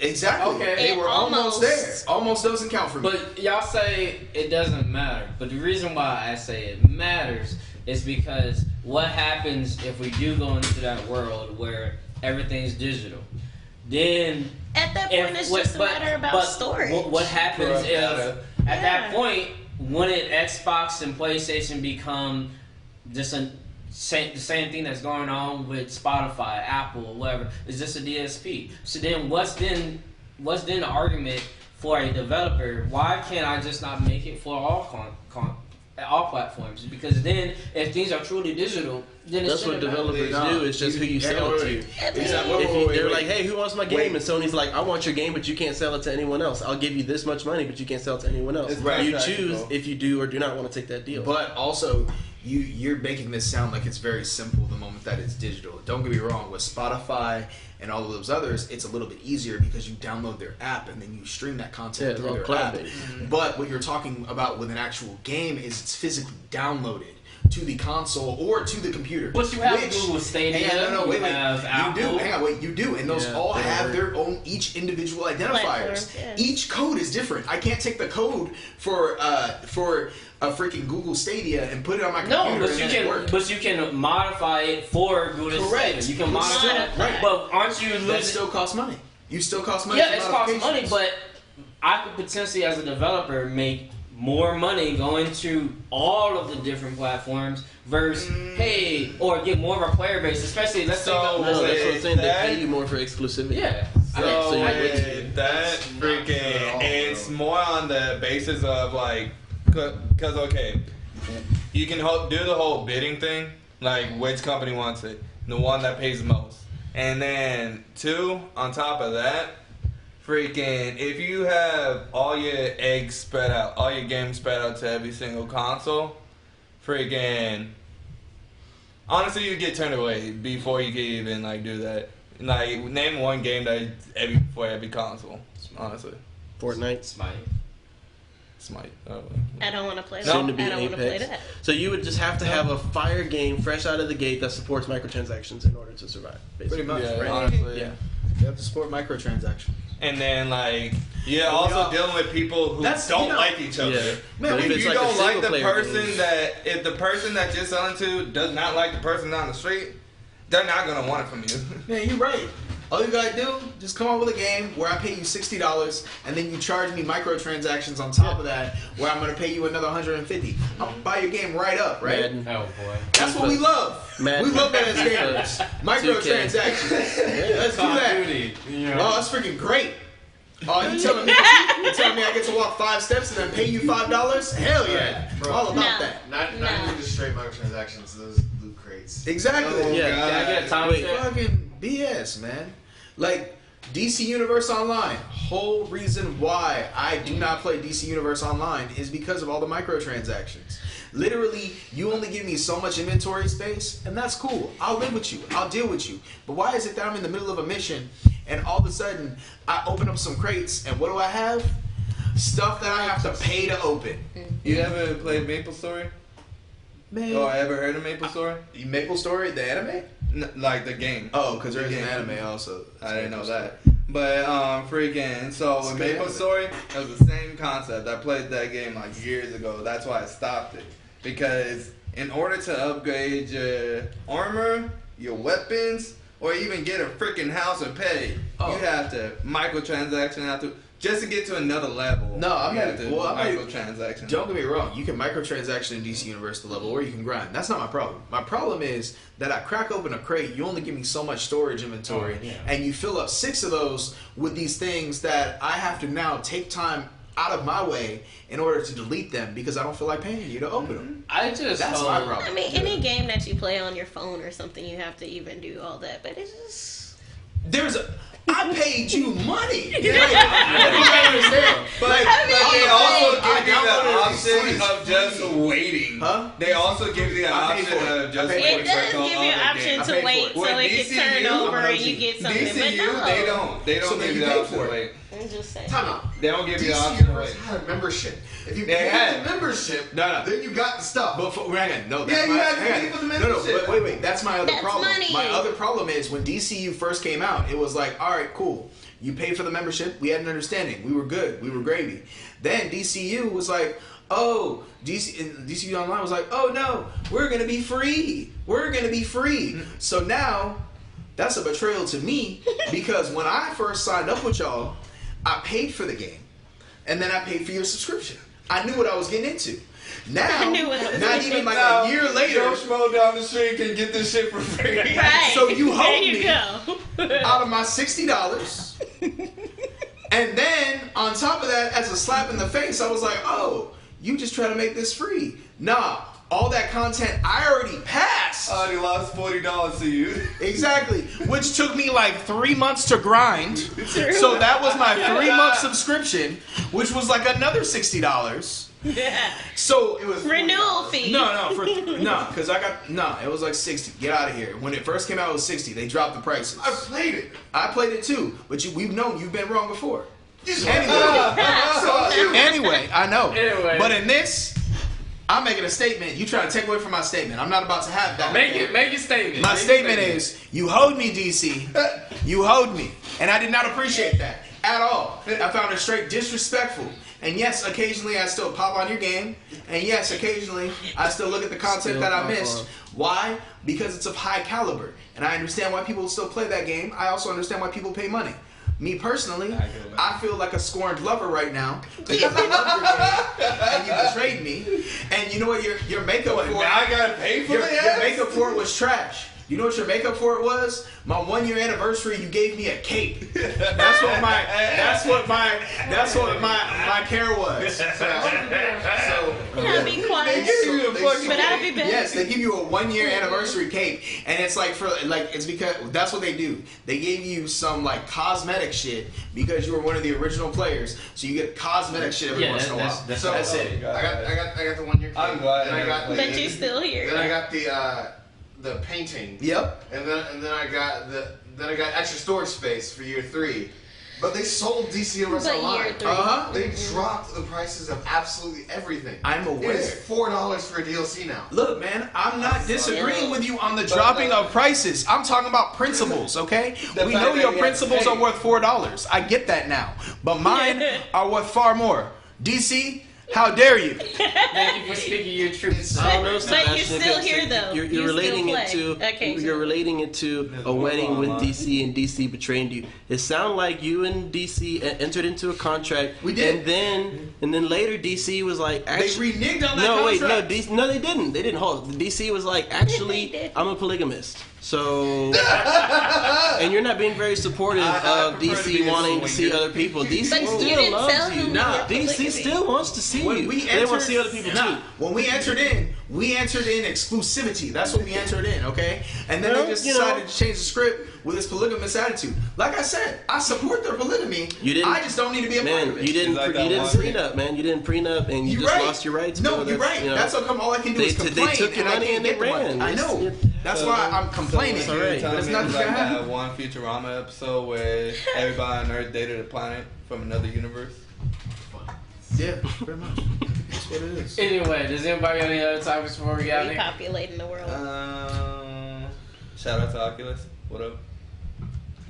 Exactly. Okay. They were almost there. Almost doesn't count for me. But y'all say it doesn't matter. But the reason why I say it matters is because what happens if we do go into that world where everything's digital? Then at that point, it's just a matter about storage. What happens if at that point wouldn't Xbox and PlayStation become just the same thing that's going on with Spotify, Apple, or whatever? It's just a DSP. So then what's then the argument for a developer? Why can't I just not make it for all platforms? Because then if things are truly digital, then that's what developers do. It's just who you sell it to. They're like, hey, who wants my game? And Sony's like, I want your game, but you can't sell it to anyone else. I'll give you this much money, but you can't sell it to anyone else. You choose if you do or do not want to take that deal. But also, you're making this sound like it's very simple the moment that it's digital. Don't get me wrong, with Spotify and all of those others, it's a little bit easier because you download their app and then you stream that content through their app. But what you're talking about with an actual game is it's physically downloaded to the console or to the computer. But you have Google Stadia. You do. And those all have their own, each individual identifiers. Each code is different. I can't take the code for a freaking Google Stadia and put it on my computer. But you can modify it for Google Stadia. You can modify it. Right. But aren't you losing? That still costs money. You still cost money. Yeah, it costs money, but I could potentially, as a developer, make more money going to all of the different platforms versus or get more of a player base, especially let's say that's what I'm saying. They pay you more for exclusivity. Yeah. That freaking, it's more on the basis of like, because okay, you can do the whole bidding thing, like which company wants it, the one that pays the most, and then 2 on top of that. Freaking, if you have all your eggs spread out, all your games spread out to every single console, freaking, honestly, you get turned away before you can even like do that. Like, name one game that for every console. Honestly, Fortnite, Smite. I don't want to play that. Soon to be Apex. So you would just have to have a fire game fresh out of the gate that supports microtransactions in order to survive. Basically. Pretty much, right? Honestly, yeah. You have to support microtransactions. And then, like, you're also dealing with people who don't like each other. Yeah. Man, if you don't like the person if the person that you're selling to does not like the person down the street, they're not going to want it from you. Man, you're right. All you gotta do, just come up with a game where I pay you $60 and then you charge me microtransactions on top of that where I'm gonna pay you another $150. I'll buy your game right up, right? Madden. Oh boy. That's what we love. Madden. We love that as gamers. Microtransactions. Let's do that. Oh, that's freaking great. Oh, you telling me I get to walk 5 steps and then pay you $5? Hell yeah. Bro, all about that. Not even just straight microtransactions, those loot crates. Exactly. Can I get a time check? Fucking BS, man. Like, DC Universe Online, whole reason why I do not play DC Universe Online is because of all the microtransactions. Literally, you only give me so much inventory space, and that's cool. I'll live with you. I'll deal with you. But why is it that I'm in the middle of a mission, and all of a sudden, I open up some crates, and what do I have? Stuff that I have to pay to open. You ever played MapleStory? Man. Oh, ever heard of MapleStory? MapleStory, the anime? Like the game. Oh, because there's an anime also. I didn't know that. But freaking, so with MapleStory, it was the same concept. I played that game like years ago. That's why I stopped it. Because in order to upgrade your armor, your weapons, or even get a freaking house or pay, you have to microtransaction just to get to another level. No, microtransaction. Don't get me wrong. You can microtransaction in DC Universe the level, or you can grind. That's not my problem. My problem is that I crack open a crate. You only give me so much storage inventory, and you fill up 6 of those with these things that I have to now take time out of my way in order to delete them because I don't feel like paying you to open them. That's my problem. I mean, any game that you play on your phone or something, you have to even do all that. But it's just I paid you money. But they also give you the option of just waiting. Huh? They also give you the option of just waiting. It does give you an option to wait so it can turn over and you get something. DCU, they don't give you the option to wait. I'm just saying. Time out. They don't give you the DC option to Universe wait. had a membership. If you paid the membership, then you got the stuff. But you had to pay for the membership. No, wait. That's my other problem. Money. My other problem is when DCU first came out, it was like, all right, cool. You paid for the membership. We had an understanding. We were good. We were gravy. Then DCU was like, DCU Online was like, oh no, we're going to be free. We're going to be free. So now, that's a betrayal to me because when I first signed up with y'all, I paid for the game. And then I paid for your subscription. I knew what I was getting into. Now, I knew what I was not getting even like Now, a year later, Joe Schmo down the street can get this shit for free. Right. so you there hold you me go. out of my $60. And then on top of that, as a slap in the face, I was like, oh, you just try to make this free. Nah, all that content I already passed. I already lost $40 to you. Exactly. Which took me like 3 months to grind. So that was my 3-month subscription, which was like another $60. Yeah. So it was Renewal fee. Because it was like 60. Get out of here. When it first came out, it was 60. They dropped the prices. I played it too, but we've known you've been wrong before. Anyway, Anyway, I know. Anyway. But in this, I'm making a statement. You trying to take away from my statement. I'm not about to have that. Make your statement. My statement is, you hoed me, DC. You hoed me. And I did not appreciate that at all. I found it straight disrespectful. And yes, occasionally I still pop on your game. And yes, occasionally I still look at the content that I missed. Why? Because it's of high caliber. And I understand why people still play that game. I also understand why people pay money. Me personally, I feel like a scorned lover right now because I love your game and you betrayed me. And you know what? Your makeup for it. Now I gotta pay for your it. makeup for it was trash. You know what your makeup for it was? My 1 year anniversary, you gave me a cape. That's what my care was. So I'll be quiet. But I'll be back. Yes, they give you a 1 year anniversary cape, and it's like it's because that's what they do. They gave you some like cosmetic shit because you were one of the original players, so you get cosmetic shit every once in a while. That's it. I got the 1 year. I'm glad. Then I got But you still here. Then I got the painting. Yep. And then I got extra storage space for year 3. But they sold DC Universe But Online. year 3. They dropped the prices of absolutely everything. I'm aware. It's $4 for a DLC now. Look, man, I'm not disagreeing with you on the dropping of prices. I'm talking about principles, okay? We know your principles are worth $4. I get that now. But mine are worth far more. DC, how dare you? Thank you for speaking your truth. I don't know, But Sebastian, you're still here, though. You're You relating still it to play. Okay. you're relating it to a wedding with DC and DC betraying you. It sounded like you and DC entered into a contract. We did. And then later DC was like, actually, They reneged on that contract. no, they didn't. They didn't hold. DC was like, actually, I'm a polygamist. So, and you're not being very supportive of DC wanting to see other people. DC But you still didn't tell loves him you. you were DC polygamy. still wants to see When you. we They want to see other people too. When we entered in exclusivity. That's what we entered in, okay? And then Well, they just you know. decided to change the script with this polygamous attitude. Like I said, I support their polygamy. You didn't- I just don't need to be a part Man, of it. you didn't prenup, man. You didn't prenup, and you You're just right. lost your rights. No, bro. you're That's, right. you know, That's how come all I can do is they complain. took your and I money can't and they get the money. ran. I know. It's- That's why I'm complaining. So, all right. But it's It's not like gonna happen. that one Futurama episode where everybody on Earth dated a planet from another universe. Yeah, pretty much. That's what it is. Anyway, does anybody got any other topics before we get out of here? Repopulating the world. Shout out to Oculus. What up?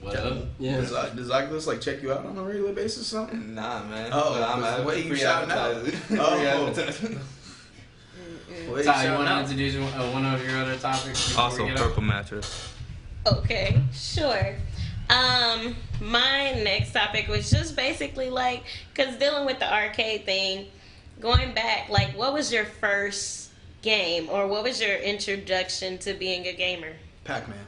What up? Yeah. Does Oculus like check you out on a regular basis or something? Nah, man. Oh, But I'm the way you free shouting out. advertising. Oh. Free advertising. Well, Ty, you shouting want to out. introduce one of your other topics? before we get out? mattress. Okay, sure. My next topic was just basically like, cause dealing with the arcade thing, going back, like, what was your first game, or what was your introduction to being a gamer? Pac-Man.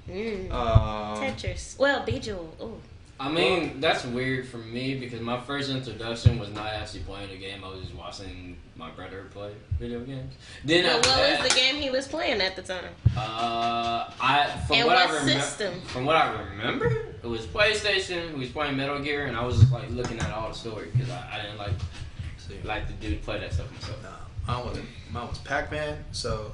Tetris. Well, Bejeweled. Ooh. I mean, that's weird for me because my first introduction was not actually playing a game. I was just watching my brother play video games. Then But after what that, was the game he was playing at the time? And what system? From what I remember, it was PlayStation. We was playing Metal Gear, and I was just like looking at all the story because I didn't like the dude play that stuff myself. No, mine was Pac-Man. So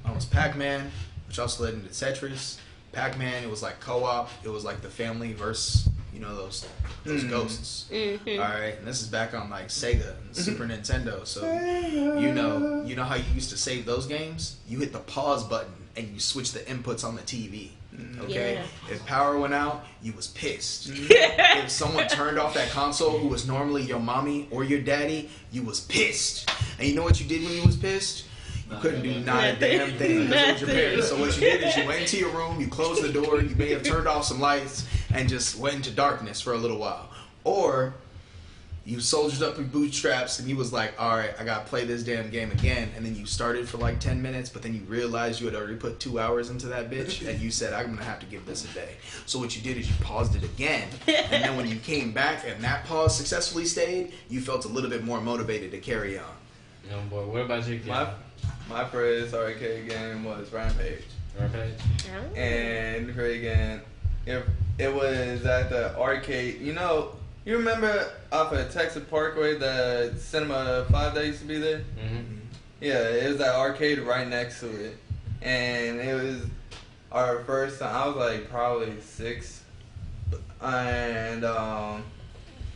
mine was Pac-Man, which also led into Tetris. Pac-Man, it was like co-op. It was like the family versus, you know, those ghosts. Mm-hmm. All right, and this is back on like Sega and Super Nintendo. So you know how you used to save those games? You hit the pause button and you switch the inputs on the TV. Okay, Yeah. if power went out, you was pissed. If someone turned off that console who was normally your mommy or your daddy, you was pissed. And you know what you did when you was pissed? You couldn't do not a damn thing because it was your parents. So what you did is you went into your room, you closed the door, you may have turned off some lights, and just went into darkness for a little while. Or You soldiered up your bootstraps and you was like, all right, I gotta play this damn game again. And then you started for like 10 minutes, but then you realized you had already put 2 hours into that bitch, and you said, I'm gonna have to give this a day. So what you did is you paused it again, and then when you came back and that pause successfully stayed, you felt a little bit more motivated to carry on. No, boy, what about you? My first arcade game was Rampage. And freaking, it was at the arcade, you remember off of Texas Parkway, the Cinema 5 that used to be there? Mm-hmm. Yeah, it was that arcade right next to it. And it was our first time. I was like probably 6. And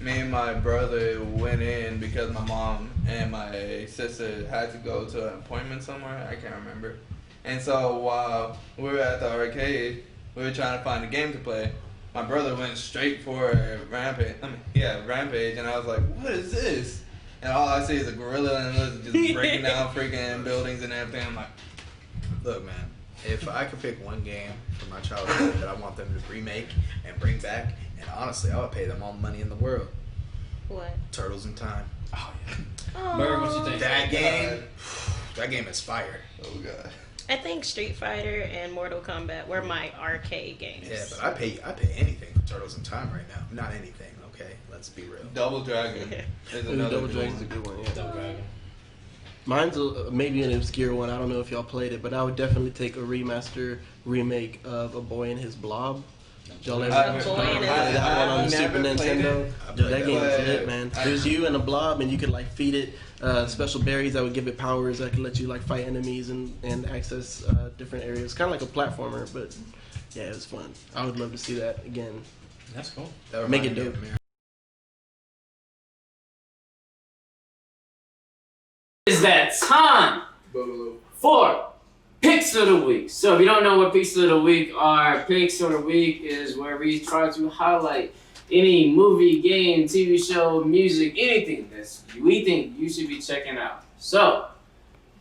me and my brother went in because my mom and my sister had to go to an appointment somewhere. I can't remember. And so while we were at the arcade, we were trying to find a game to play. My brother went straight for Rampage. Rampage, and I was like, "What is this?" And all I see is a gorilla and lizard just breaking down freaking buildings and everything. I'm like, look, man, if I could pick one game from my childhood that I want them to remake and bring back, and honestly, I would pay them all the money in the world. What? Turtles in Time. Oh yeah. Bird, what you think? That game is fire. oh god. I think Street Fighter and Mortal Kombat were my arcade games. Yeah, but I pay anything for Turtles in Time right now. Not anything, okay? Let's be real. Double Dragon is another Double good Dragon's a one. good one. Yeah. Double Dragon. Mine's maybe an obscure one. I don't know if y'all played it, but I would definitely take a remake of A Boy and His Blob. Y'all ever play that one on the Super Nintendo? Dude, that game was lit, man. It was you and a blob, and you could like feed it special berries that would give it powers that could let you like fight enemies and access different areas. Kind of like a platformer, but yeah, it was fun. I would love to see that again. That's cool. Make it dope. Is that time for Picks of the Week. So if you don't know what Picks of the Week are, Picks of the Week is where we try to highlight any movie, game, TV show, music, anything that we think you should be checking out. So,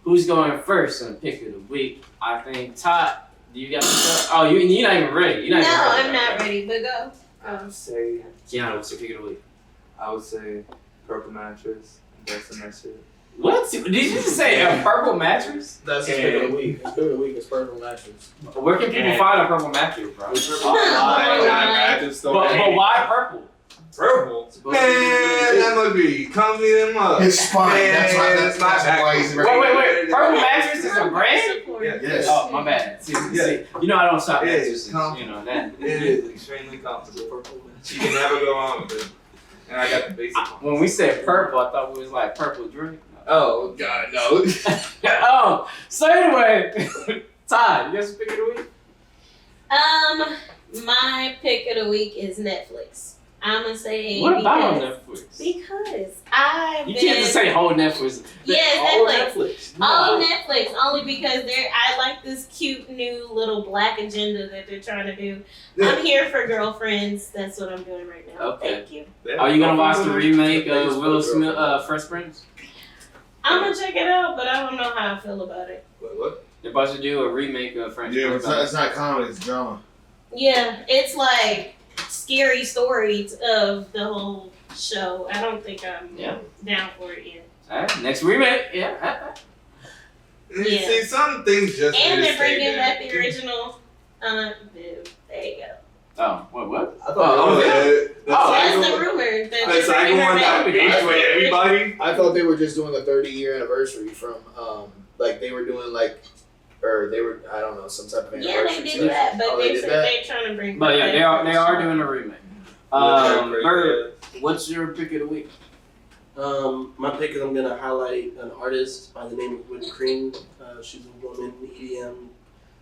who's going first on Pick of the Week? I think Todd, do you got to start? Oh, you're not even ready. I'm not ready, but go. I would say, Keanu, what's your Pick of the Week? I would say Purple Mattress. That's the next shit. What? Did you just say a purple mattress? That's his pick of the week. His pick of the week is purple mattress. Where can people find a purple mattress, bro? But why purple? Purple? Man, that must be comfy them up. It's fine. That's why he's ready. Wait. Purple mattress is a brand? Yes. Oh, my bad. See, you know I don't shop mattresses. You know that. It is extremely comfortable. You can never go wrong with it. And I got the basic one. When we said purple, I thought it was like purple drink. Oh, God, no. Oh, so anyway, Todd, you guys pick of the week? My pick of the week is Netflix. I'm gonna say. What about on Netflix? Because you can't just say whole Netflix. Yes, Netflix. All Netflix, only because I like this cute new little black agenda that they're trying to do. I'm here for girlfriends. That's what I'm doing right now. Okay. Thank you. Are you gonna watch the remake of Will Smith, Fresh Prince? I'm gonna check it out, but I don't know how I feel about it. What? They're about to do a remake of Fresh Prince. It's not comedy, it's drama. Yeah, it's like scary stories of the whole show. I don't think I'm down for it yet. Alright, next remake, yeah. See, some things just. And they're bringing back the original. There you go. Oh, what? I thought That's the rumor. The second one that would with everybody. I thought they were just doing the 30-year anniversary from, like they were doing I don't know, some type of anniversary. Yeah, they did that, but they said they're trying to bring. But yeah, they are doing a remake. Bird, what's your pick of the week? My pick is I'm gonna highlight an artist by the name of Whipped Cream. She's a woman EDM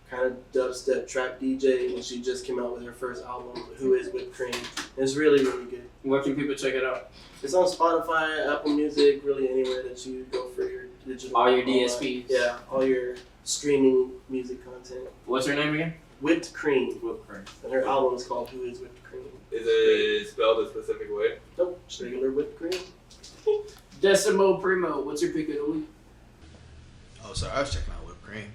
kind of dubstep trap DJ, and she just came out with her first album, Who Is Whipped Cream. It's really, really good. Where can people check it out? It's on Spotify, Apple Music, really anywhere that you go for your digital. All your DSPs. Yeah, all your streaming music content. What's her name again? Whipped Cream. Whipped Cream. And her album is called Who Is Whipped Cream. Is it spelled a specific way? Nope, just regular whipped cream. Decimo Primo, what's your pick of the week? Oh, sorry, I was checking out Whipped Cream.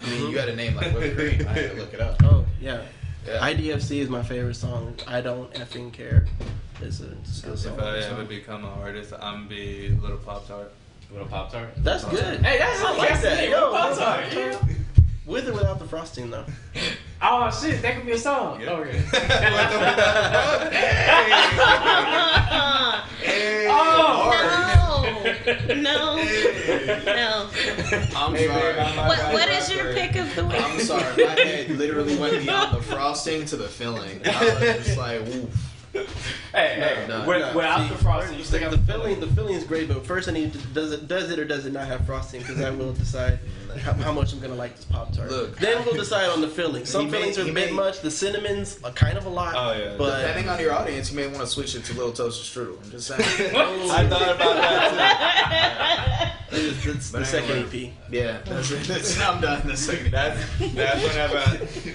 I mean, you had a name like Whipped Cream. I had to look it up. Oh, yeah. IDFC is my favorite song. I Don't Effing Care. It's a skill set. If I ever become an artist, I'm gonna be Little Pop-Tart. Little Pop-Tart? That's good. Hey, that's I like that. Yo, Pop-Tart. with or without the frosting though. Oh shit, that could be a song. Yep. Okay. Hey, No. I'm Hey, sorry. babe, What is your pick of the week? I'm sorry. My head literally went beyond the frosting to the filling. I was just like, oof. Hey, No, without the frosting, you still got The filling is great, but first I need to does it or does it not have frosting? Because I will decide how much I'm gonna like this Pop-Tart. Look. Then we'll decide on the filling. Some He may- fillings are he a bit may- much. The cinnamons are kind of a lot. Oh, yeah. But Depending on your audience, you may want to switch it to Little Toaster Strudel. I'm just saying. I thought about that it's the But second anyway. EP. Yeah, that's it. I'm done. The second. That's whenever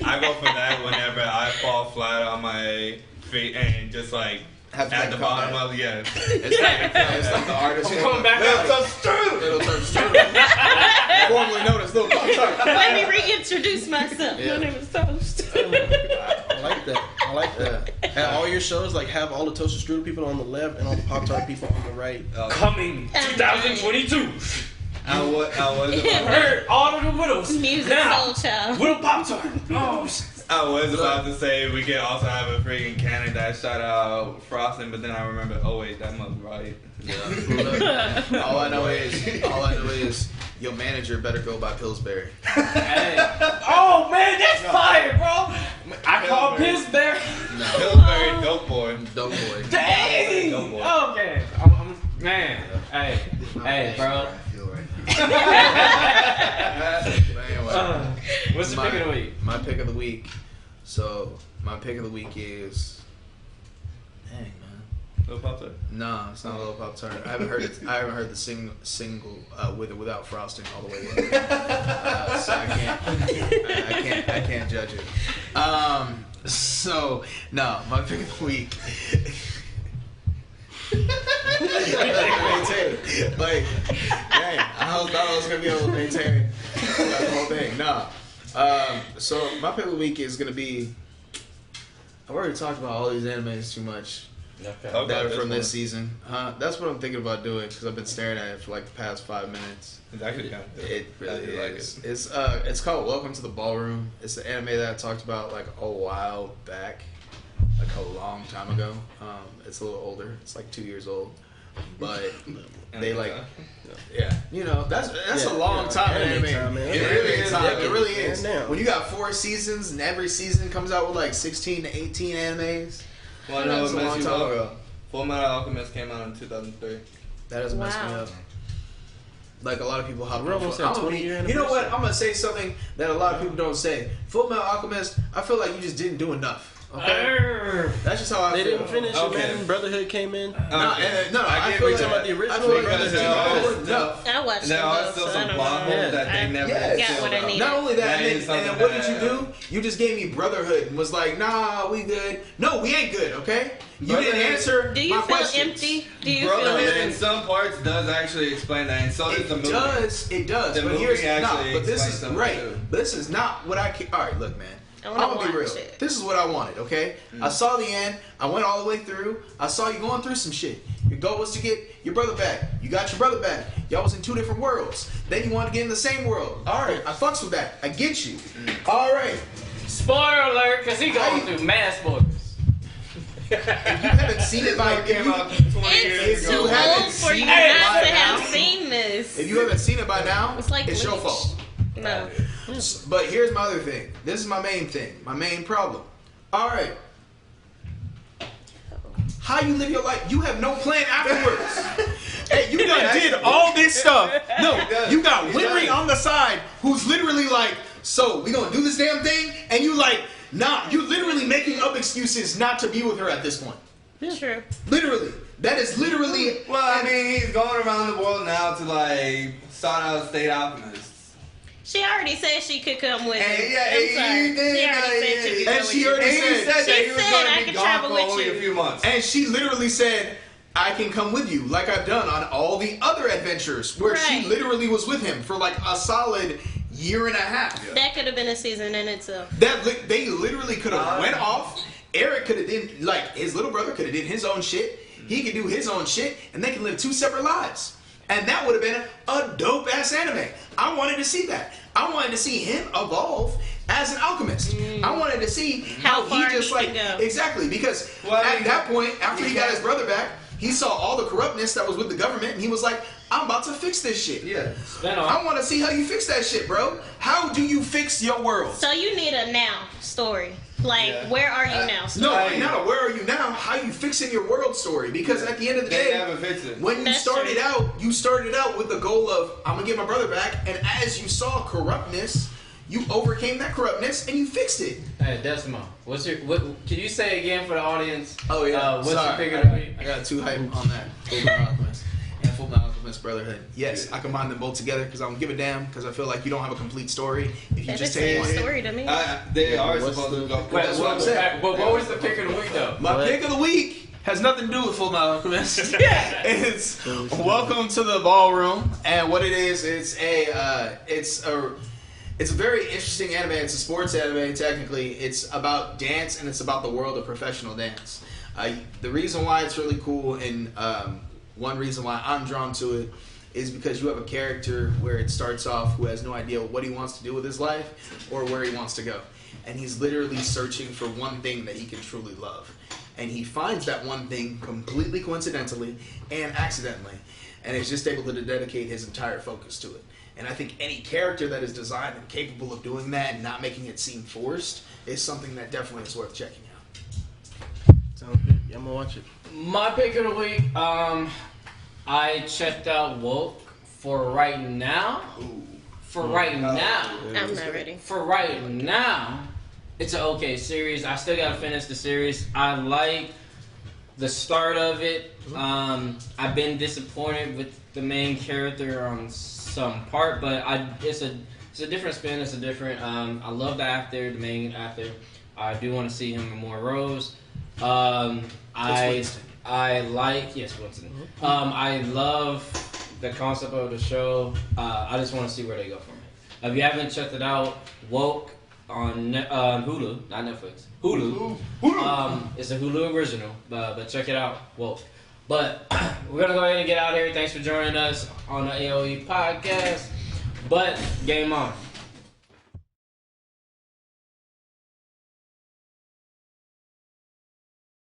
I go for that. Whenever I fall flat on my feet and just like Have to at make the a bottom comeback. of It's like the artist. I'm coming back out. Little Toaster Strudel. Formerly known as Little Pop-Tart. Let me reintroduce myself. Yeah. My name is Toast. I like that. I like that. At all your shows, like have all the Toaster Strudel people on the left and all the Pop-Tart people on the right. Coming 2022. I was about, Heard all of the widows. Music Now, Soul Child. Widow Pop-Tart. Oh, shit. I was about to say we could also have a freaking cannon that shot out frosting, but then I remember, oh wait, that must be right. Yeah. All I know is your manager better go by Pillsbury. Hey. Oh man, that's fire, bro. I call Pillsbury. Pillsbury dope boy. Dope boy. Dang. Dope boy. Okay. Man. Hey, bro. What's the pick of the week? My pick of the week. So my pick of the week is. Dang man. Little Pop-Tart. No, it's not a Little Pop-Tart. I haven't heard it. I haven't heard the single with or without frosting all the way in. So I can't judge it. So no, my pick of the week. Like, dang, I thought I was gonna be able to maintain the whole thing. No. So my pick of the week is gonna be. I've already talked about all these animes too much. Okay. That are from this season. That's what I'm thinking about doing because I've been staring at it for like the past 5 minutes. It's actually kind of good. It really I do like is. It's called Welcome to the Ballroom. It's the anime that I talked about like a while back, like a long time ago. It's a little older. It's like 2 years old, but they like, yeah, you know that's a long time in anime. It really is. It really is. When you got 4 seasons and every season comes out with like 16 to 18 animes. Well, I know That's it a long messed you time up. ago. Full Metal Alchemist came out in 2003. That doesn't mess me Wow. up. Like a lot of people hop We're on. almost I'm at gonna 20 be- year You know what? anniversary. I'm gonna say something that a lot of people don't say. Full Metal Alchemist. I feel like you just didn't do enough. Okay, that's just how I They feel. didn't finish it, Okay. man. Brotherhood came in. No, I get feel what like talking about the original I feel like because you there didn't are do enough. I watched There them are both, still so I some don't plot know. holes that they I never got what I filled needed. Not only that, That and is then something what did you that- do? You just gave me Brotherhood and was like, nah, we good. No, we ain't good, okay? You didn't answer Do you my feel questions. empty? Do you Brotherhood feel in some parts does actually explain that, and so does the movie. It does. The But movie here's actually but this explains is something right. too. This is not what I. All right, look, man. I I'm wanna gonna be real. watch it. This is what I wanted, okay? I saw the end. I went all the way through. I saw you going through some shit. Your goal was to get your brother back. You got your brother back. Y'all was in 2 different worlds. Then you wanted to get in the same world. All right, I fucks with that. I get you. All right. Spoiler alert, because he going through mad spoilers. If you haven't seen it by came now, out 20 years It's ago. too haven't old for you seen not it to by have now- seen this. if you haven't seen it by now, It's like it's your Bleach. fault. No. But here's my other thing. This is my main thing. My main problem. All right. How you live your life? You have no plan afterwards. Hey, you done did all this stuff. No, you got Winry on the side who's literally like, so we gonna do this damn thing? And you like, nah, you literally making up excuses not to be with her at this point. True. Literally. That is literally. Well, I mean, he's going around the world now to like sort out state alchemists. She already said she could come with Hey, me. yeah, I'm hey, sorry. you did, She already said she could and come she with already you. And he said said- that She he was said going I to be could gone travel for with only you. a few months. And she literally said, I can come with you, like I've done on all the other adventures, where she Right. literally was with him for like a solid year and a half. That could have been a season in itself. They literally could have went off Eric could have did like his little brother could have did his own shit. He could do his own shit, and they can live 2 separate lives. And that would have been a dope ass anime. I wanted to see that. I wanted to see him evolve as an alchemist. I wanted to see how he just like exactly because at that point, after he got his brother back, he saw all the corruptness that was with the government, and he was like, I'm about to fix this shit. Yeah. I want to see how you fix that shit, bro. How do you fix your world? So you need a now story. Like, where are you now? No, not a where are you now, how you fixing your world story. Because at the end of the day, when you started out with the goal of, I'm going to get my brother back, and as you saw corruptness, you overcame that corruptness and you fixed it. Hey, Decimo, can you say again for the audience? Oh, yeah. What's Sorry, your pick of the week? I got 2 hype on that. Fullmetal Alchemist and Fullmetal Alchemist Brotherhood. Yes, I combine them both together because I don't give a damn, because I feel like you don't have a complete story if you just take one. Story to me. They are supposed to go. That's what I'm saying. But what was the pick of the week, though? My pick of the week has nothing to do with Fullmetal Alchemist. It's Welcome to the Ballroom, and what it is, it's a very interesting anime. It's a sports anime, technically. It's about dance, and it's about the world of professional dance. The reason why it's really cool, and one reason why I'm drawn to it, is because you have a character where it starts off who has no idea what he wants to do with his life or where he wants to go. And he's literally searching for one thing that he can truly love. And he finds that one thing completely coincidentally and accidentally, and is just able to dedicate his entire focus to it. And I think any character that is designed and capable of doing that and not making it seem forced is something that definitely is worth checking out. Sounds good. Yeah, I'm gonna watch it. My pick of the week, I checked out Woke for right now. I'm not ready. For right now, it's an okay series. I still gotta finish the series. I like the start of it. I've been disappointed with the main character on some part, but it's a different spin. It's a different. I love the actor, the main actor. I do want to see him in more roles. I like Winston. I love the concept of the show. I just want to see where they go from it. If you haven't checked it out, Woke on Hulu, not Netflix. Hulu. It's a Hulu original, but check it out. Woke. But we're gonna go ahead and get out of here. Thanks for joining us on the AOE Podcast. But game on.